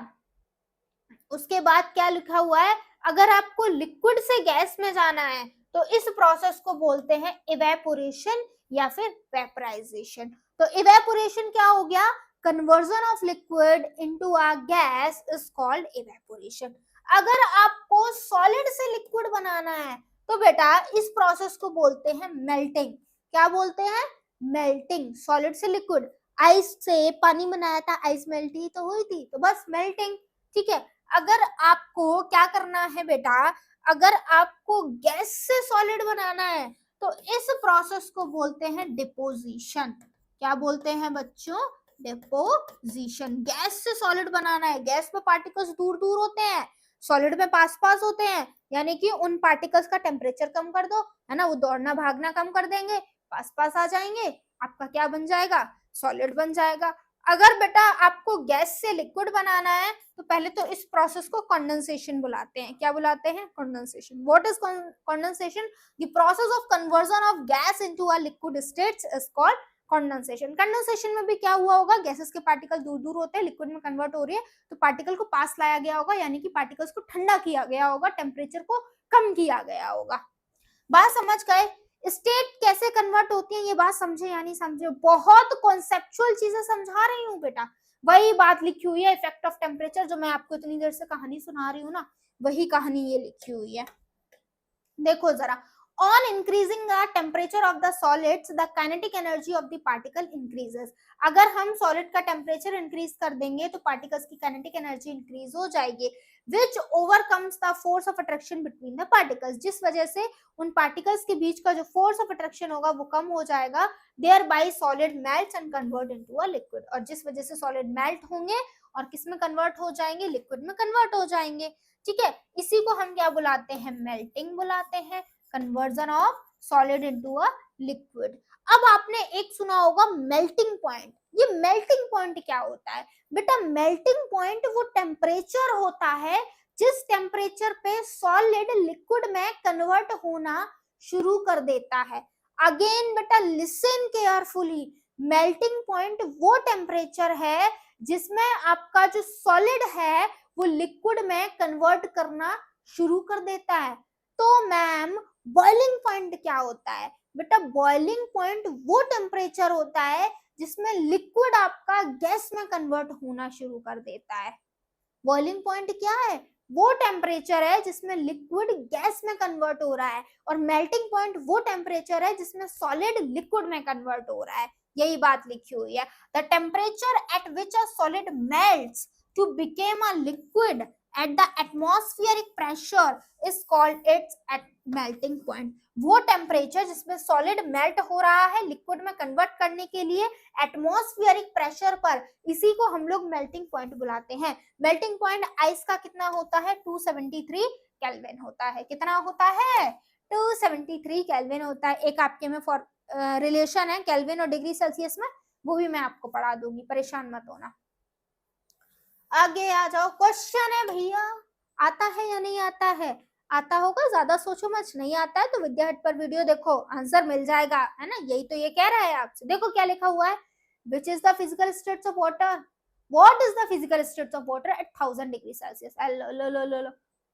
उसके बाद क्या लिखा हुआ है, अगर आपको लिक्विड से गैस में जाना है तो इस प्रोसेस को बोलते हैं इवेपोरेशन या फिर वेपराइजेशन। तो इवेपोरेशन क्या हो गया, conversion of liquid into a gas is called evaporation. अगर आपको सॉलिड से लिक्विड बनाना है तो बेटा इस प्रोसेस को बोलते हैं मेल्टिंग। क्या बोलते हैं, मेल्टिंग। सॉलिड से लिक्विड, आइस से पानी बनाया था, आइस मेल्ट ही तो हुई थी, तो बस मेल्टिंग। ठीक है, अगर आपको क्या करना है बेटा, अगर आपको गैस से सॉलिड बनाना है तो इस प्रोसेस को बोलते हैं डिपोजिशन। क्या बोलते हैं बच्चों, डिपोजिशन। गैस से सॉलिड बनाना है, गैस में पार्टिकल्स दूर दूर होते हैं, सॉलिड में पास पास होते हैं, यानी कि उन पार्टिकल्स का टेम्परेचर कम कर दो, है ना, वो दौड़ना भागना कम कर देंगे, पास पास आ जाएंगे, आपका क्या बन जाएगा, सॉलिड बन जाएगा। अगर बेटा आपको गैस से लिक्विड बनाना है तो पहले तो इस प्रोसेस को कंडेंसेशन बुलाते हैं। क्या बुलाते हैं, condensation. What is condensation, the process of conversion of gas into a liquid state is called condensation. Condensation में भी क्या हुआ होगा, गैसेस के पार्टिकल दूर दूर होते हैं, लिक्विड में कन्वर्ट हो रही है तो पार्टिकल को पास लाया गया होगा, यानी कि पार्टिकल्स को ठंडा किया गया होगा, टेम्परेचर को कम किया गया होगा। बात समझ गए, स्टेट कैसे कन्वर्ट होती है ये बात समझे या नहीं समझे, बहुत कॉन्सेप्चुअल चीजें समझा रही हूँ बेटा। वही बात लिखी हुई है, इफेक्ट ऑफ टेम्परेचर, जो मैं आपको इतनी देर से कहानी सुना रही हूँ ना, वही कहानी ये लिखी हुई है। देखो जरा, on increasing the temperature of the solids the kinetic energy of the particle increases। अगर हम सॉलिड का टेम्परेचर इंक्रीज कर देंगे तो पार्टिकल्स की काइनेटिक एनर्जी इंक्रीज हो जाएगी, which overcomes the force of attraction between the particles। जिस वजह से उन पार्टिकल्स के बीच का जो फोर्स ऑफ अट्रैक्शन होगा वो कम हो जाएगा, thereby solid melts and convert into a liquid। और जिस वजह से सॉलिड मेल्ट होंगे और किस में कन्वर्ट हो जाएंगे, लिक्विड में कन्वर्ट हो जाएंगे। ठीक है, इसी को हम क्या बुलाते हैं, मेल्टिंग बुलाते हैं, conversion of solid into a liquid. अब आपने एक सुना होगा मेल्टिंग पॉइंट। ये मेल्टिंग पॉइंट क्या होता है बेटा, मेल्टिंग पॉइंट वो टेम्परेचर होता है जिस टेम्परेचर पे सॉलिड लिक्विड में कन्वर्ट होना शुरू कर देता है। अगेन बेटा लिसन केयरफुली, मेल्टिंग पॉइंट वो टेम्परेचर है जिसमें आपका जो सॉलिड है वो लिक्विड में कन्वर्ट करना शुरू कर देता है। तो मैम बॉइलिंग पॉइंट क्या होता है? बेटा बॉइलिंग पॉइंट वो टेम्परेचर होता है जिसमें लिक्विड आपका गैस में कन्वर्ट होना शुरू कर देता है। बॉइलिंग पॉइंट क्या है? वो टेम्परेचर है जिसमें लिक्विड गैस में कन्वर्ट हो रहा है, और मेल्टिंग पॉइंट वो टेम्परेचर है जिसमें सॉलिड लिक्विड में कन्वर्ट हो रहा है। यही बात लिखी हुई है। The temperature at which a solid melts to became a liquid at the atmospheric pressure is called its at melting point. वो टेम्परेचर जिसमें सॉलिड मेल्ट हो रहा है लिक्विड में कन्वर्ट करने के लिए एटमॉस्फेरिक प्रेशर पर, इसी को हम लोग मेल्टिंग पॉइंट बुलाते हैं। मेल्टिंग पॉइंट आइस का कितना होता है? 273 केल्विन होता है। कितना होता है? 273 केल्विन होता है। एक आपके में फॉर रिलेशन है केल्विन और डिग्री सेल्सियस में, वो भी मैं आपको पढ़ा दूंगी, परेशान मत होना। आगे आ जाओ, क्वेश्चन है भैया, आता है या नहीं आता है? आता होगा, ज्यादा सोचो मत। नहीं आता है तो विद्या हट पर वीडियो देखो, आंसर मिल जाएगा, है ना? यही तो ये कह रहा है आपसे। देखो क्या लिखा हुआ है, which is the physical states of water, what is the physical states of water at 1000 degree Celsius. लो लो लो लो,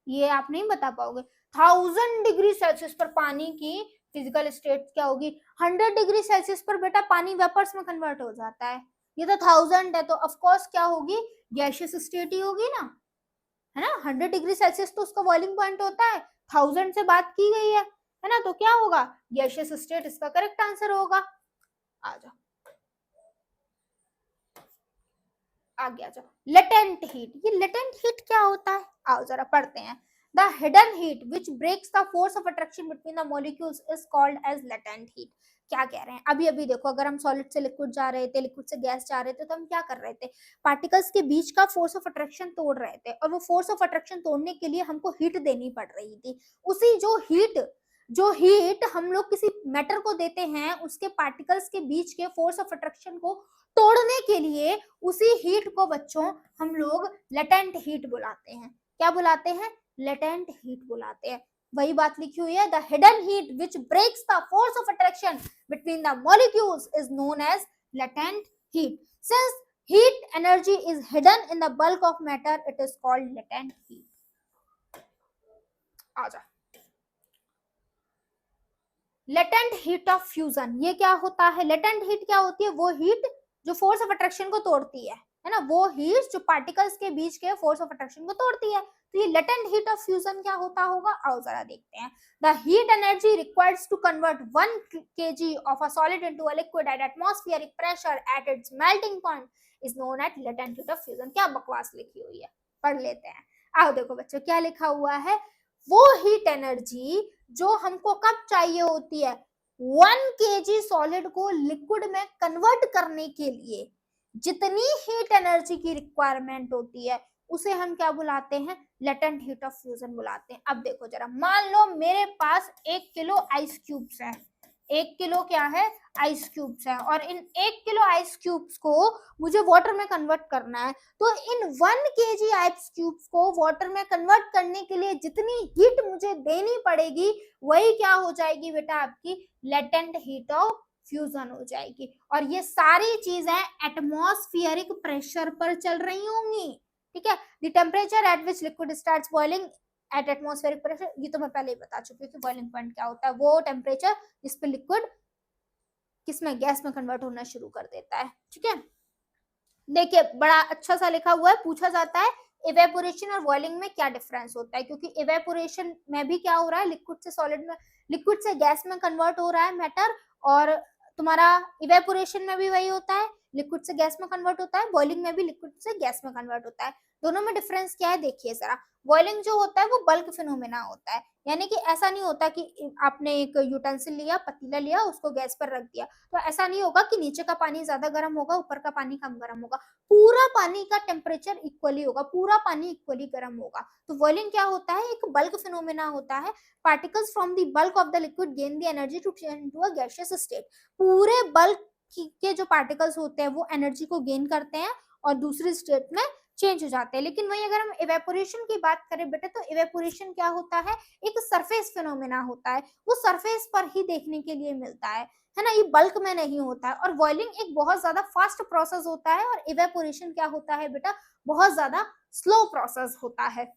ये आप नहीं बता पाओगे। 1000 डिग्री सेल्सियस पर पानी की फिजिकल स्टेट क्या होगी? 100 डिग्री सेल्सियस पर बेटा पानी वेपर्स में कन्वर्ट हो जाता है। ये तो 1000 है, तो ऑफकोर्स क्या होगी? गैसियस स्टेट ही होगी ना, है ना? 100 डिग्री सेल्सियस तो उसका बॉइलिंग पॉइंट होता है, 1000 से बात की गई है ना? तो क्या होगा? गैसियस स्टेट इसका करेक्ट आंसर होगा। आ जाओ, आगे आ जाओ। लेटेंट हीट, ये लेटेंट हीट क्या होता है? आओ जरा पढ़ते हैं। The hidden heat which breaks the force of attraction between the molecules is called as latent heat. क्या कह रहे हैं? अभी अभी देखो, अगर हम सॉलिड से लिक्विड जा रहे थे, लिक्विड से गैस जा रहे थे, तो हम क्या कर रहे थे? पार्टिकल्स के बीच का फोर्स ऑफ अट्रैक्शन तोड़ रहे थे, और वो फोर्स ऑफ अट्रैक्शन तोड़ने के लिए हमको हीट देनी पड़ रही थी। उसी जो हीट हम लोग किसी मैटर को देते हैं, उसके पार्टिकल्स के बीच के फोर्स ऑफ अट्रैक्शन को तोड़ने के लिए, उसी हीट को बच्चों हम लोग लेटेंट हीट बुलाते हैं। क्या बुलाते हैं? लेटेंट हीट बुलाते हैं। वही बात लिखी हुई है, the hidden heat which breaks the force of attraction between the molecules is known as latent heat. Since heat energy is hidden in the bulk of matter, it is called latent heat। आ जा, latent heat of fusion, ये क्या होता है? Latent heat क्या होती है? वो heat जो फोर्स ऑफ अट्रैक्शन को तोड़ती है ना? वो हीट जो पार्टिकल्स के बीच के फोर्स ऑफ अट्रैक्शन को तोड़ती है। तो ये लेटेंट हीट ऑफ फ्यूजन क्या होता होगा? आओ जरा देखते हैं। The heat energy required to convert 1 kg of a solid into a liquid at atmospheric pressure at its melting point is known at latent heat of fusion. क्या बकवास लिखी हुई है, पढ़ लेते हैं। आओ देखो बच्चों क्या लिखा हुआ है, वो हीट एनर्जी जो हमको कब चाहिए होती है? 1 kg सॉलिड को लिक्विड में कन्वर्ट करने के लिए जितनी हीट एनर्जी की रिक्वायरमेंट होती है, उसे हम क्या बुलाते हैं? लेटेंट हीट ऑफ फ्यूजन बुलाते हैं। अब देखो जरा, मान लो मेरे पास 1 किलो आइस क्यूब्स है। 1 किलो क्या है? आइस क्यूब्स है, और इन 1 किलो आइस क्यूब्स को मुझे वाटर में कन्वर्ट करना है। तो इन 1 kg आइस क्यूब्स को वाटर में कन्वर्ट करने के लिए जितनी हीट मुझे देनी पड़ेगी, वही क्या हो जाएगी बेटा? आपकी लेटेंट हीट ऑफ फ्यूजन हो जाएगी। और ये सारी चीजें एटमॉस्फेरिक प्रेशर पर चल रही होंगी, ठीक है? The temperature at which liquid starts boiling eight atmospheric pressure, ये तो मैं पहले ही बता चुकी हूँ कि बॉइलिंग पॉइंट क्या होता है। वो टेम्परेचर जिस पे लिक्विड किसमें? गैस में कन्वर्ट होना शुरू कर देता है, ठीक है? देखिए बड़ा अच्छा सा लिखा हुआ है, पूछा जाता है इवेपोरेशन और बॉइलिंग में क्या डिफरेंस होता है, क्योंकि इवेपोरेशन में भी क्या हो रहा है? लिक्विड से सॉलिड में, लिक्विड से गैस में कन्वर्ट हो रहा है मैटर, और तुम्हारा इवेपोरेशन में भी वही होता है, लिक्विड से गैस में कन्वर्ट होता है। बॉइलिंग में भी लिक्विड से गैस में कन्वर्ट होता है। दोनों में डिफरेंस क्या है देखिए जरा। बॉइलिंग जो होता है वो बल्क फिनोमेना होता है, यानी कि ऐसा नहीं होता कि आपने एक यूटेंसिल लिया, पतीला लिया, उसको गैस पर रख दिया, तो ऐसा नहीं होगा कि नीचे का पानी ज्यादा गर्म होगा, ऊपर का पानी कम गर्म होगा। पूरा पानी का टेम्परेचर इक्वली होगा, पूरा पानी इक्वली गर्म होगा। तो बॉइलिंग क्या होता है? एक बल्क फिनोमेना होता है। Particles from the bulk of the liquid gain the energy to change into a gaseous state. पूरे बल्क के जो पार्टिकल्स होते हैं वो एनर्जी को गेन करते हैं और दूसरी स्टेट में चेंज हो जाते हैं। लेकिन वही अगर हम इवेपोरेशन की बात करें बेटे, तो इवेपोरेशन क्या होता है? एक सरफेस फिनोमेना होता है, वो सरफेस पर ही देखने के लिए मिलता है है ना, ये बल्क में नहीं होता है। और बॉइलिंग एक बहुत ज्यादा फास्ट प्रोसेस होता है और इवेपोरेशन क्या होता है बेटा, बहुत ज्यादा स्लो प्रोसेस होता है।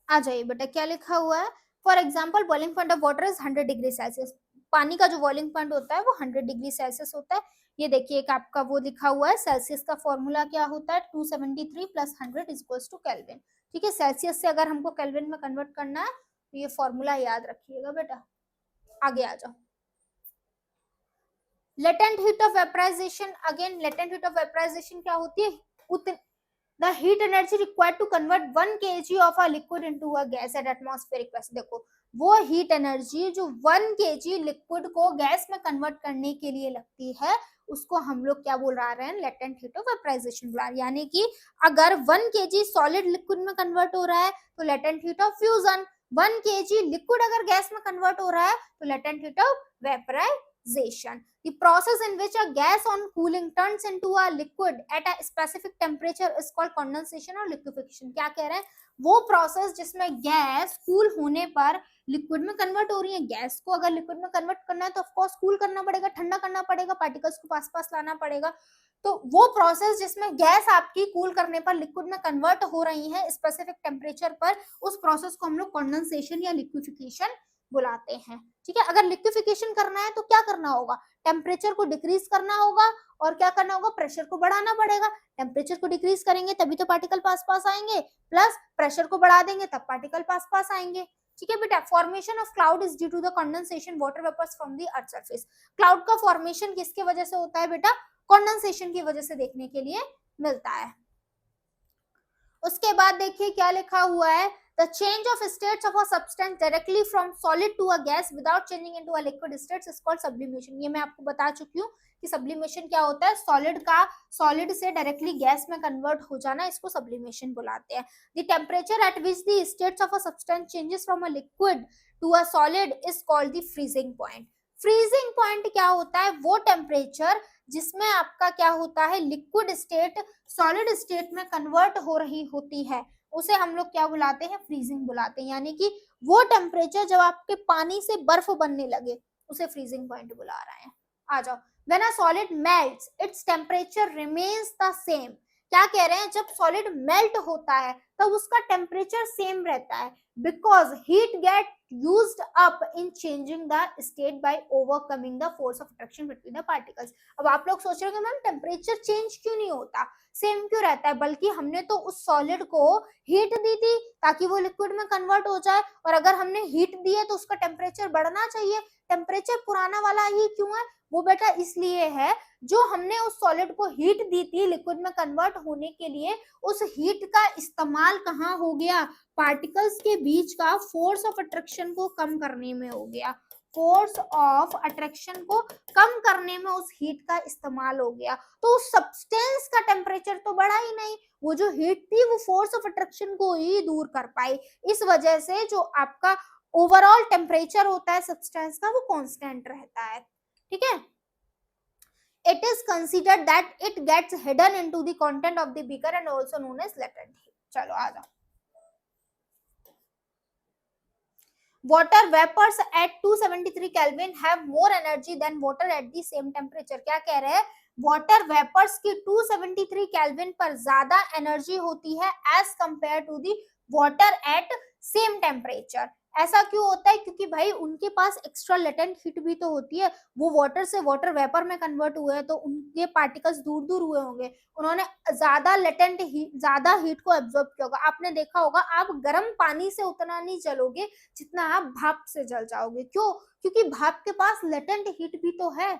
आ जाइए बेटा, क्या लिखा हुआ है, for example boiling point of water is 100 degree Celsius. पानी का जो बॉइलिंग पॉइंट होता है वो 100 डिग्री सेल्सियस होता है। ये देखिए एक आपका वो लिखा हुआ है, सेल्सियस का फॉर्मूला क्या होता है, 273 plus 100 is equals to kelvin. ठीक है, सेल्सियस से अगर हमको केल्विन में कन्वर्ट करना है तो ये फॉर्मूला याद रखिएगा बेटा। आगे आ जाओ, latent heat of vaporisation. Again latent heat of vaporisation क्या होती है, the heat energy required to convert 1 kg of a liquid into a gas at atmospheric pressure। देखो वो हीट एनर्जी जो 1 kg लिक्विड को गैस में कन्वर्ट करने के लिए लगती है उसको हम लोग क्या बोल रहे हैं, लेटेंट हीट ऑफ वेपराइजेशन बोला। यानी कि अगर 1 kg सॉलिड लिक्विड में कन्वर्ट हो रहा है तो latent heat of fusion, 1 kg liquid अगर गैस में कन्वर्ट हो रहा है तो latent heat of vaporisation. The process in which a gas on cooling turns into a liquid at a specific temperature is called condensation or liquefaction। क्या कह रहे हैं, वो प्रोसेस जिसमें गैस कूल होने पर लिक्विड में कन्वर्ट हो रही है। गैस को अगर लिक्विड में कन्वर्ट करना है तो ऑफकोर्स कूल करना पड़ेगा, ठंडा करना पड़ेगा, पार्टिकल्स को पास पास लाना पड़ेगा। तो वो प्रोसेस जिसमें गैस आपकी कूल करने पर लिक्विड में कन्वर्ट हो रही है स्पेसिफिक टेम्परेचर पर, उस प्रोसेस को हम लोग कंडेंसेशन या लिक्विफिकेशन बुलाते हैं। ठीक है, अगर लिक्विफिकेशन करना है तो क्या करना होगा, टेम्परेचर को डिक्रीज करना होगा और क्या करना होगा, प्रेशर को बढ़ाना पड़ेगा। टेम्परेचर को डिक्रीज करेंगे तभी तो पार्टिकल पास पास आएंगे, प्लस प्रेशर को बढ़ा देंगे तब पार्टिकल पास पास आएंगे। ठीक है बेटा, formation of cloud is due to the condensation water vapours from the earth surface. Cloud का फॉर्मेशन किसकी वजह से होता है बेटा, कंडेंसेशन की वजह से देखने के लिए मिलता है। उसके बाद देखिए क्या लिखा हुआ है, the change of states of a substance directly from solid to a gas without changing into a liquid state is called sublimation। ये मैं आपको बता चुकी हूँ कि सब्लिमेशन क्या होता है, सॉलिड से डायरेक्टली गैस में कन्वर्ट हो जाना, इसको सब्लिमेशन बुलाते हैं। The temperature at which the states of a substance changes from a liquid to a solid is called the freezing point. Freezing point क्या होता है, वो टेम्परेचर जिसमें आपका क्या होता है, लिक्विड स्टेट सॉलिड स्टेट में कन्वर्ट हो रही होती है, उसे हम लोग क्या बुलाते हैं, फ्रीजिंग बुलाते हैं। यानी कि वो टेम्परेचर जब आपके पानी से बर्फ बनने लगे उसे फ्रीजिंग पॉइंट बुला रहे हैं। आ जाओ, when a solid melts its temperature remains the same. क्या कह रहे हैं, जब सॉलिड मेल्ट होता है तब उसका टेम्परेचर सेम रहता है, because heat get used up in changing the state by overcoming the force of attraction between the particles। अब आप लोग सोच रहे हो मैम टेम्परेचर चेंज क्यों नहीं होता, सेम क्यों रहता है, बल्कि हमने तो उस सॉलिड को हीट दी थी ताकि वो लिक्विड में कन्वर्ट हो जाए, और अगर हमने हीट दी है तो उसका टेम्परेचर बढ़ना चाहिए। टेम्परेचर पुराना वाला ही क्यों है, वो बेटा इसलिए है जो हमने उस सॉलिड को हीट दी थी लिक्विड में कन्वर्ट होने के लिए, उस हीट का इस्तेमाल कहाँ हो गया, पार्टिकल्स के बीच का फोर्स ऑफ अट्रैक्शन को कम करने में हो गया। फोर्स ऑफ अट्रैक्शन को कम करने में उस हीट का इस्तेमाल हो गया, तो उस सब्सटेंस का टेम्परेचर तो बढ़ा ही नहीं, वो जो हीट थी वो फोर्स ऑफ अट्रैक्शन को ही दूर कर पाई। इस वजह से जो आपका ओवरऑल टेम्परेचर होता है सब्सटेंस का वो कांस्टेंट रहता है। ठीक है, it is considered that it gets hidden into the content of the beaker and also known as latent heat। चलो आ जाओ, water vapors at 273 Kelvin have more energy than water at the same temperature। क्या कह रहे हैं, water vapours की 273 kelvin पर ज्यादा energy होती है as compare to the water at same temperature. ऐसा क्यों होता है, क्योंकि भाई उनके पास एक्स्ट्रा लेटेंट हीट भी तो होती है, वो वाटर से वाटर वेपर में कन्वर्ट हुए हैं तो उनके पार्टिकल्स दूर दूर हुए होंगे, उन्होंने ज्यादा हीट को एब्जॉर्ब किया होगा। आपने देखा होगा आप गर्म पानी से उतना नहीं जलोगे जितना आप भाप से जल जाओगे। क्यों, क्योंकि भाप के पास लेटेंट हीट भी तो है,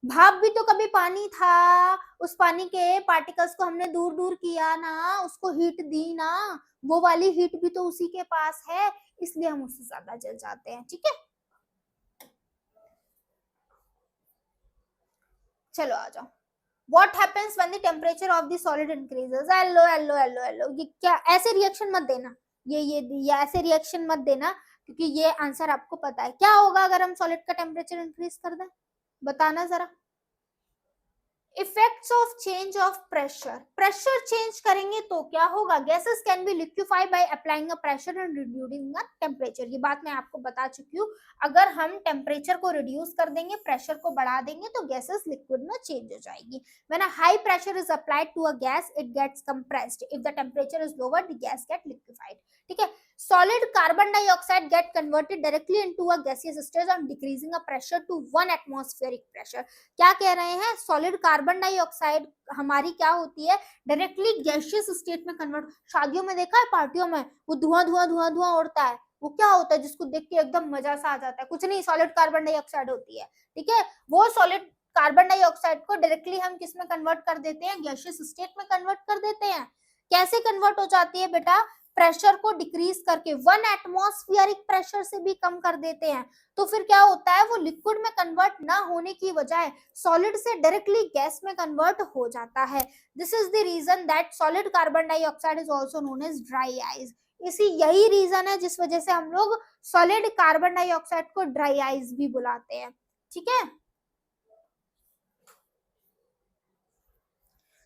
भाप भी तो कभी पानी था, उस पानी के पार्टिकल्स को हमने दूर दूर किया ना, उसको हीट दी ना, वो वाली हीट भी तो उसी के पास है, इसलिए हम उससे ज्यादा जल जाते हैं। ठीक है, चलो आ जाओ। What happens when the temperature of the solid increases? Hello hello hello hello, ये क्या, ऐसे रिएक्शन मत देना, ये ऐसे रिएक्शन मत देना, क्योंकि ये आंसर आपको पता है। क्या होगा अगर हम सॉलिड का टेम्परेचर इंक्रीज कर दें, बताना जरा। Effects of change of pressure, pressure change करेंगे तो क्या होगा, gases can be liquefy by applying a pressure and reducing a temperature. ये बात मैं आपको बता चुकी हूँ। अगर हम टेम्परेचर को रिड्यूस कर देंगे, प्रेशर को बढ़ा देंगे, तो गैसेस लिक्विड में चेंज हो जाएगी। When a high pressure is applied to a gas, it gets compressed. If the temperature is lower, the gas get liquefied. ठीक है। Solid carbon dioxide get converted directly into a gaseous stage on decreasing a pressure to 1 atmospheric pressure। क्या कह रहे हैं, solid carbon dioxide हमारी क्या होती है, डायरेक्टली गैसियस स्टेट में कन्वर्ट। शादियों में देखा है, पार्टियों में वो धुआं धुआं धुआं धुआं उड़ता है, वो क्या होता है, जिसको देख के एकदम मजा सा आ जाता है, कुछ नहीं, सॉलिड कार्बन डाइऑक्साइड होती है। ठीक है। वो सॉलिड कार्बन डाइऑक्साइड को डायरेक्टली हम किस में कन्वर्ट कर देते हैं, गैसियस स्टेट में कन्वर्ट कर देते हैं। कैसे कन्वर्ट हो जाती है बेटा, प्रेशर को डिक्रीज करके, 1 एटमॉस्फेरिक प्रेशर से भी कम कर देते हैं। तो फिर क्या होता है, वो लिक्विड में कन्वर्ट ना होने की बजाय सॉलिड से डायरेक्टली गैस में कन्वर्ट हो जाता है। This is the reason that solid carbon dioxide is also known as dry ice. इसी यही रीजन है जिस वजह से हम लोग सॉलिड कार्बन डाइऑक्साइड को ड्राई आइस भी बुलाते हैं। ठीक है।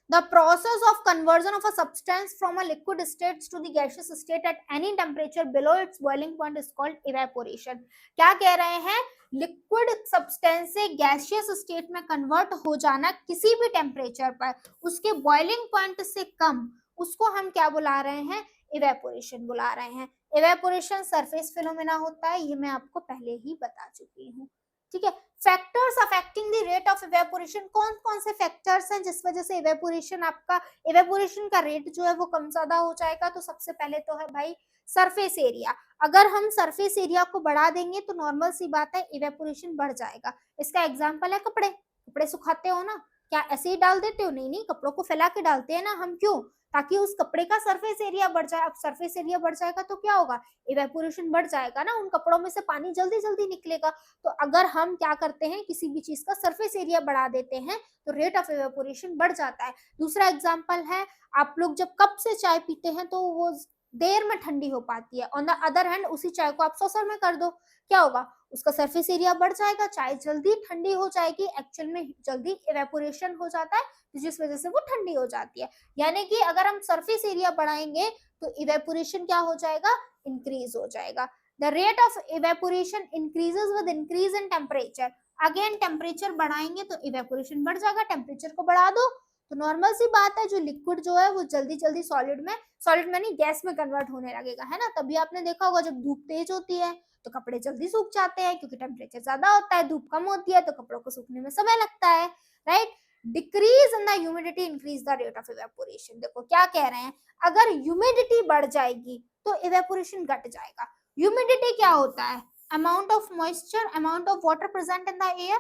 The process of conversion of a substance from a liquid state to the gaseous state at any temperature below its boiling point is called evaporation। क्या कह रहे हैं, लिक्विड सब्सटेंस से गैसियस स्टेट में कन्वर्ट हो जाना किसी भी टेम्परेचर पर, उसके बॉइलिंग पॉइंट से कम, उसको हम क्या बुला रहे हैं, इवेपोरेशन बुला रहे हैं। इवेपोरेशन सरफेस फिनोमेना होता है, ये मैं आपको पहले ही बता चुकी हूँ। ठीक है। Factors affecting the rate of evaporation, कौन कौन से फैक्टर्स हैं जिस वजह से इवेपोरेशन, आपका इवेपोरेशन का रेट जो है वो कम ज्यादा हो जाएगा। तो सबसे पहले तो है भाई सरफेस एरिया। अगर हम सरफेस एरिया को बढ़ा देंगे तो नॉर्मल सी बात है, इवेपोरेशन बढ़ जाएगा। इसका एग्जांपल है कपड़े। कपड़े सुखाते हो ना, क्या ऐसे ही डाल देते हो, नहीं नहीं, कपड़ों को फैला के डालते हैं ना हम, क्यों, ताकि उस कपड़े का सरफेस एरिया बढ़ जाए। अब सरफेस एरिया बढ़ जाएगा तो क्या होगा, इवेपोरेशन बढ़ जाएगा ना, उन कपड़ों में से पानी जल्दी जल्दी निकलेगा। तो अगर हम क्या करते हैं, किसी भी चीज का सरफेस एरिया बढ़ा देते हैं तो रेट ऑफ इवेपोरेशन बढ़ जाता है। दूसरा एग्जांपल है, आप लोग जब कप से चाय पीते हैं तो वो देर में ठंडी हो पाती है। ऑन द अदर हैंड उसी चाय को आप सॉसर में कर दो, क्या होगा, उसका सरफेस एरिया बढ़ जाएगा, चाय जल्दी ठंडी हो जाएगी। एक्चुअल में जल्दी इवेपोरेशन हो जाता है जिस वजह से वो ठंडी हो जाती है। यानी कि अगर हम सरफेस एरिया बढ़ाएंगे तो इवेपोरेशन क्या हो जाएगा, इंक्रीज हो जाएगा। The rate of evaporation increases with increase in temperature। Again temperature बढ़ाएंगे तो इवेपोरेशन बढ़ जाएगा, टेम्परेचर को बढ़ा दो तो नॉर्मल सी बात है, जो लिक्विड जो है वो जल्दी जल्दी सॉलिड में नहीं गैस में कन्वर्ट होने लगेगा, है ना। तभी आपने देखा होगा जब धूप तेज होती है तो कपड़े जल्दी सूख जाते हैं, क्योंकि टेम्परेचर ज्यादा होता है, धूप कम होती है तो कपड़ों को सूखने में समय लगता है, right. Decrease in the humidity increase the rate of evaporation. देखो क्या कह रहे हैं, अगर ह्यूमिडिटी बढ़ जाएगी तो इवेपोरेशन घट जाएगा। ह्यूमिडिटी क्या होता है, amount of moisture, amount of water present in the air.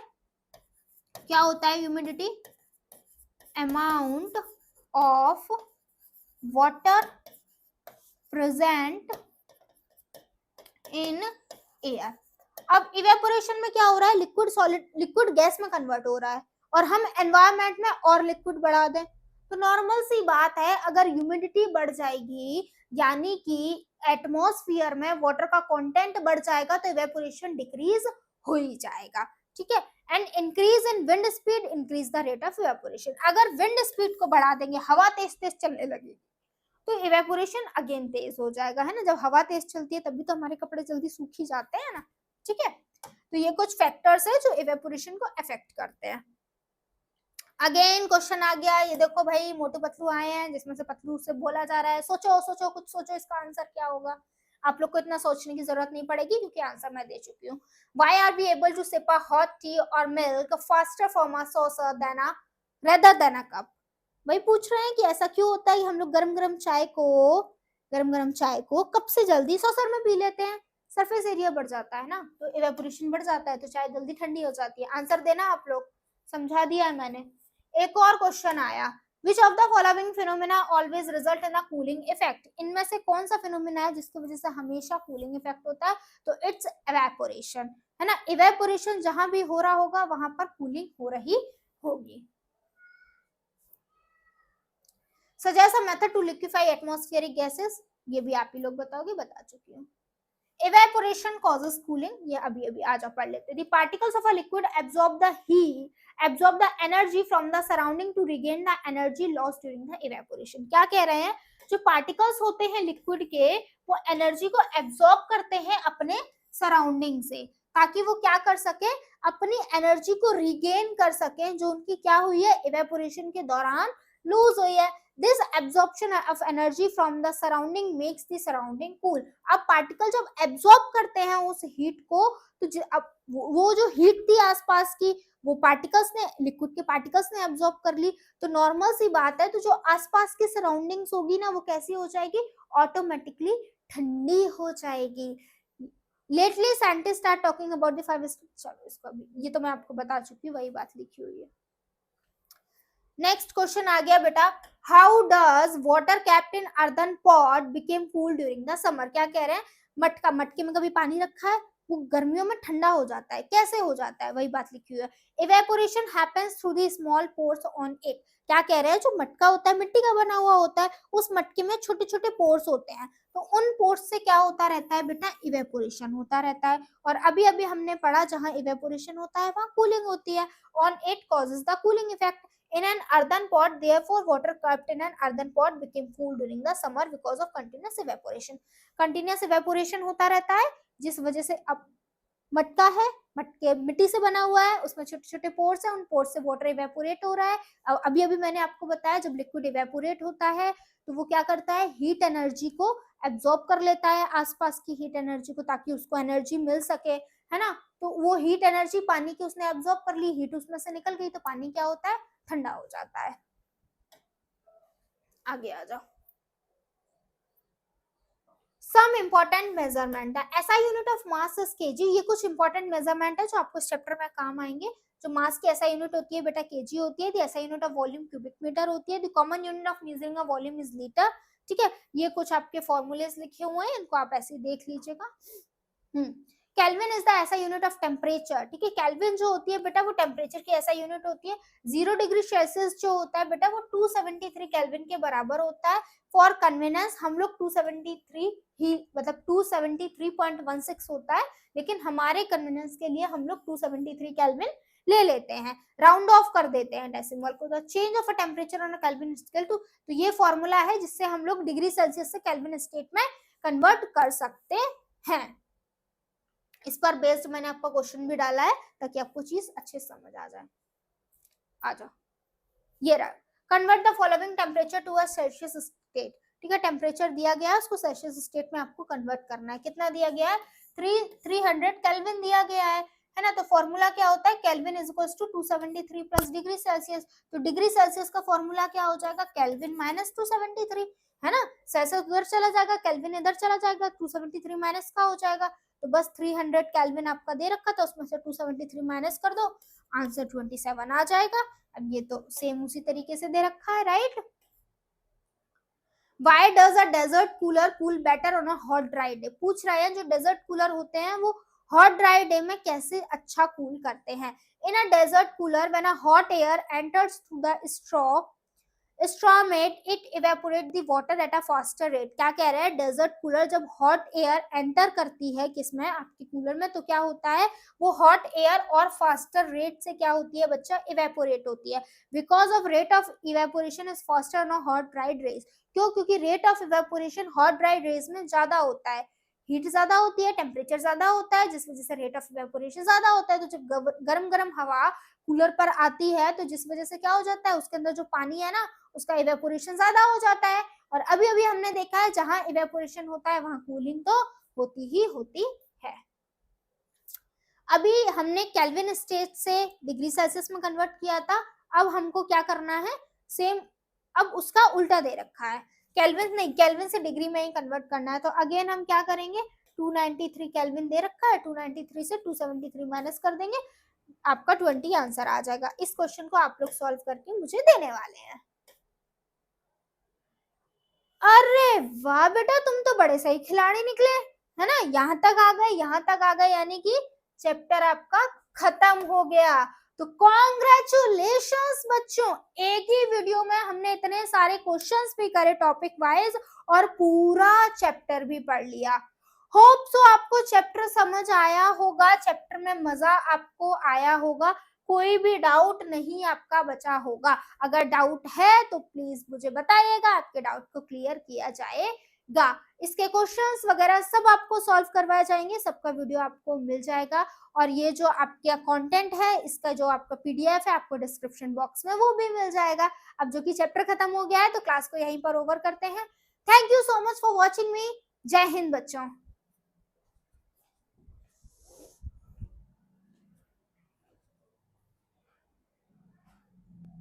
क्या होता है humidity, amount of water present in air. अब इवेपोरेशन में क्या हो रहा है, लिक्विड सॉलिड, लिक्विड गैस में कन्वर्ट हो रहा है, और हम एनवायरमेंट में और लिक्विड बढ़ा दें तो नॉर्मल सी बात है, अगर ह्यूमिडिटी बढ़ जाएगी यानी कि एटमॉस्फेयर में वाटर का कंटेंट बढ़ जाएगा तो इवेपोरेशन डिक्रीज हो ही जाएगा। ठीक है। And increase in wind speed increase the rate of evaporation. अगर विंड स्पीड को बढ़ा देंगे, हवा तेज तेज चलने लगेगी तो इवेपोरेशन अगेन तेज हो जाएगा, है ना। जब हवा तेज चलती है तभी तो हमारे कपड़े जल्दी सूख ही जाते हैं ना। ठीक है। तो ये कुछ फैक्टर्स है जो इवेपोरेशन को अफेक्ट करते हैं। अगेन क्वेश्चन आ गया, ये देखो भाई मोटू पतलू आए हैं जिसमें से पतलू से बोला जा रहा है, सोचो सोचो कुछ सोचो, इसका आंसर क्या होगा। आप लोग को इतना सोचने की जरूरत नहीं पड़ेगी क्योंकि आंसर मैं दे चुकी हूँ। Why are we able to sip a hot tea or milk faster from a saucer than a rather than a cup? वही पूछ रहे हैं कि ऐसा क्यों होता है कि हम लोग गरम गरम चाय को कप से जल्दी सॉसर में पी लेते हैं। सरफेस एरिया बढ़ जाता है ना, तो इवेपोरेशन बढ़ जाता है तो चाय जल्दी ठंडी हो जाती है। आंसर देना आप लोग, समझा दिया है मैंने। एक और क्वेश्चन आया, which of the following phenomena always result in a cooling effect. इनमें से कौन सा फिनोमेना है जिसकी वजह से हमेशा कूलिंग इफेक्ट होता है, तो इट्स इवेपोरेशन, है ना। इवेपोरेशन जहां भी हो रहा होगा वहां पर कूलिंग हो रही होगी। Suggest a method to liquefy atmospheric gases, ये भी आप ही लोग बताओगे, बता चुकी हूँ। evaporation causes cooling, ये अभी अभी आ जाओ पढ़ लेते हैं। the particles of a liquid absorb the heat, absorb the energy from the surrounding to regain the energy lost during the evaporation। क्या कह रहे हैं, जो पार्टिकल्स होते हैं लिक्विड के, वो एनर्जी को एब्जॉर्ब करते हैं अपने सराउंडिंग से, ताकि वो क्या कर सके, अपनी एनर्जी को रिगेन कर सके जो उनकी क्या हुई है, इवेपोरेशन के दौरान लूज हुई है। This absorption of energy from the surrounding makes the surrounding cool। अब पार्टिकल जब एब्जॉर्ब करते हैं उस हीट को, तो अब वो जो हीट थी आसपास की, वो पार्टिकल्स ने, लिक्विड के पार्टिकल्स ने एब्जॉर्ब कर ली, तो नॉर्मल सी बात है, तो जो आसपास की सराउंडिंग्स होगी ना, वो कैसी हो जाएगी, ऑटोमेटिकली ठंडी हो जाएगी। Lately scientist are talking about the 5 steps. चलो इसको अभी, ये तो मैं आपको बता चुकी हूँ, वही बात लिखी हुई है। नेक्स्ट क्वेश्चन आ गया बेटा, how does water kept in earthen pot became cool during the summer. क्या कह रहे हैं, मटका, मटके में कभी पानी रखा है, वो गर्मियों में ठंडा हो जाता है, कैसे हो जाता है, वही बात लिखी हुई है। Evaporation happens through the small pores on it. क्या कह रहे हैं, जो मटका होता है, मिट्टी का बना हुआ होता है, उस मटके में छोटे छोटे पोर्स होते हैं, तो उन पोर्स से क्या होता रहता है बेटा, इवेपोरेशन होता रहता है। और अभी अभी हमने पढ़ा, जहां इवेपोरेशन होता है वहां कूलिंग होती है। On it causes the cooling effect in an earthen pot, therefore water kept in an earthen pot became cool during the summer because of continuous evaporation। continuous evaporation होता रहता है, जिस वजह से, अब मटका है, मटके मिट्टी से बना हुआ है, उसमें छोटे छोटे पोर्स हैं, उन पोर्स से वाटर इवेपोरेट हो रहा है। अब अभी अभी मैंने आपको बताया, जब लिक्विड इवेपोरेट होता है तो वो क्या करता है, हीट एनर्जी को एब्जॉर्ब कर लेता है, आसपास की हीट एनर्जी को, ताकि उसको एनर्जी मिल सके, है ना। तो वो हीट एनर्जी पानी की उसने एब्जॉर्ब कर ली, हीट उसमें से निकल गई, तो पानी क्या होता है, ठंडा हो जाता है। आगे आ जाओ। सम इंपॉर्टेंट मेजरमेंट, ऐसा unit of mass is KG. ये कुछ इंपॉर्टेंट मेजरमेंट है जो आपको इस चैप्टर में काम आएंगे। जो मास की ऐसा यूनिट होती है बेटा, केजी होती है। ऐसा unit of volume cubic metre होती है। The common unit of measuring a volume is litre. ठीक है, ये कुछ आपके फॉर्मूलेस लिखे हुए हैं, इनको आप ऐसे देख लीजिएगा। केल्विन इज द ऐसा यूनिट ऑफ टेम्परेचर। ठीक है, केल्विन जो होती है बेटा, वो टेम्परेचर की ऐसा यूनिट होती है। 0 डिग्री सेल्सियस जो होता है बेटा, वो 273 केल्विन के बराबर होता है। फॉर कन्वीनियंस हम लोग 273 ही, मतलब 273.16 होता है, लेकिन हमारे कन्वीनियंस के लिए हम लोग 273 केल्विन ले लेते हैं, राउंड ऑफ कर देते हैं डेसिमल को। The change of a temperature on a kelvin scale to, तो ये फॉर्मूला है जिससे हम लोग डिग्री सेल्सियस से केल्विन स्टेट में कन्वर्ट कर सकते हैं। इस पर बेस्ड मैंने आपका क्वेश्चन भी डाला है, ताकि आपको चीज अच्छे से समझ आ जाए। आ जाओ, ये रहा, convert the following temperature to a Celsius state. ठीक है, टेम्परेचर दिया गया है, उसको सेल्सियस स्टेट में आपको कन्वर्ट करना है। कितना दिया गया है, 300 केल्विन दिया गया है ना। तो फॉर्मूला क्या होता है, kelvin is equals to 273 plus degree Celsius. तो डिग्री सेल्सियस का फॉर्मूला क्या हो जाएगा, केल्विन माइनस 273, है ना। सेल्सियस उधर चला जाएगा, केल्विन इधर चला जाएगा, 273 माइनस का हो जाएगा। तो बस 300 केल्विन आपका दे रखा था, उसमें से 273 माइनस कर दो, आंसर 27 आ जाएगा। अब ये तो सेम उसी तरीके से दे रखा है, right. Why does a desert cooler cool better on a hot dry day? पूछ रहे हैं, जो डेजर्ट कूलर होते हैं वो हॉट ड्राई डे में कैसे अच्छा कूल करते हैं। In a desert cooler when a hot air enters through the straw made it evaporate the water at a faster rate। क्या कह रहे हैं, डेजर्ट कूलर जब हॉट एयर एंटर करती है किसमें, आपके कूलर में, तो क्या होता है, वो हॉट एयर और फास्टर रेट से क्या होती है बच्चा, इवेपोरेट होती है। Because of rate of evaporation is faster on hot dried rays. क्यों, क्योंकि rate of evaporation hot dried rays में ज्यादा होता है, हीट ज्यादा होती है, टेम्परेचर ज्यादा होता है, जिस वजह से रेट ऑफ इवेपोरेशन ज्यादा होता है। तो जब गरम गरम हवा कूलर पर आती है, तो जिस वजह से क्या हो जाता है, उसके अंदर जो पानी है ना, उसका इवेपोरेशन ज्यादा हो जाता है। और अभी अभी हमने देखा है, जहां इवेपोरेशन होता है वहां कूलिंग तो होती ही होती है। अभी हमने केल्विन स्टेट से डिग्री सेल्सियस में कन्वर्ट किया था, अब हमको क्या करना है, सेम, अब उसका उल्टा दे रखा है, केल्विन नहीं, केल्विन से डिग्री में ही कन्वर्ट करना है। तो अगेन हम क्या करेंगे, 293 केल्विन दे रखा है, 293 से 273 माइनस कर देंगे, आपका 20 आंसर आ जाएगा। इस क्वेश्चन को आप लोग सॉल्व करके मुझे देने वाले हैं। अरे वाह बेटा, तुम तो बड़े सही खिलाड़ी निकले, है ना। यहाँ तक आ गए, यहाँ तक आ गए, यानी कि चैप्टर आपका खत्म हो गया। तो कॉन्ग्रेचुलेशंस बच्चों, एक ही वीडियो में हमने इतने सारे क्वेश्चंस भी करे टॉपिक वाइज और पूरा चैप्टर भी पढ़ लिया। होप सो आपको चैप्टर समझ आया होगा, चैप्टर में मजा आपको आया होगा, कोई भी डाउट नहीं आपका बचा होगा। अगर डाउट है तो प्लीज मुझे बताइएगा, आपके डाउट को क्लियर किया जाएगा। इसके क्वेश्चंस वगैरह सब आपको सॉल्व करवाए जाएंगे, सबका वीडियो आपको मिल जाएगा। और ये जो आपका कंटेंट है, इसका जो आपका पीडीएफ है आपको डिस्क्रिप्शन बॉक्स में वो भी मिल जाएगा। अब जो कि चैप्टर खत्म हो गया है तो क्लास को यहीं पर ओवर करते हैं। Thank you so much for watching मी। जय हिंद बच्चों।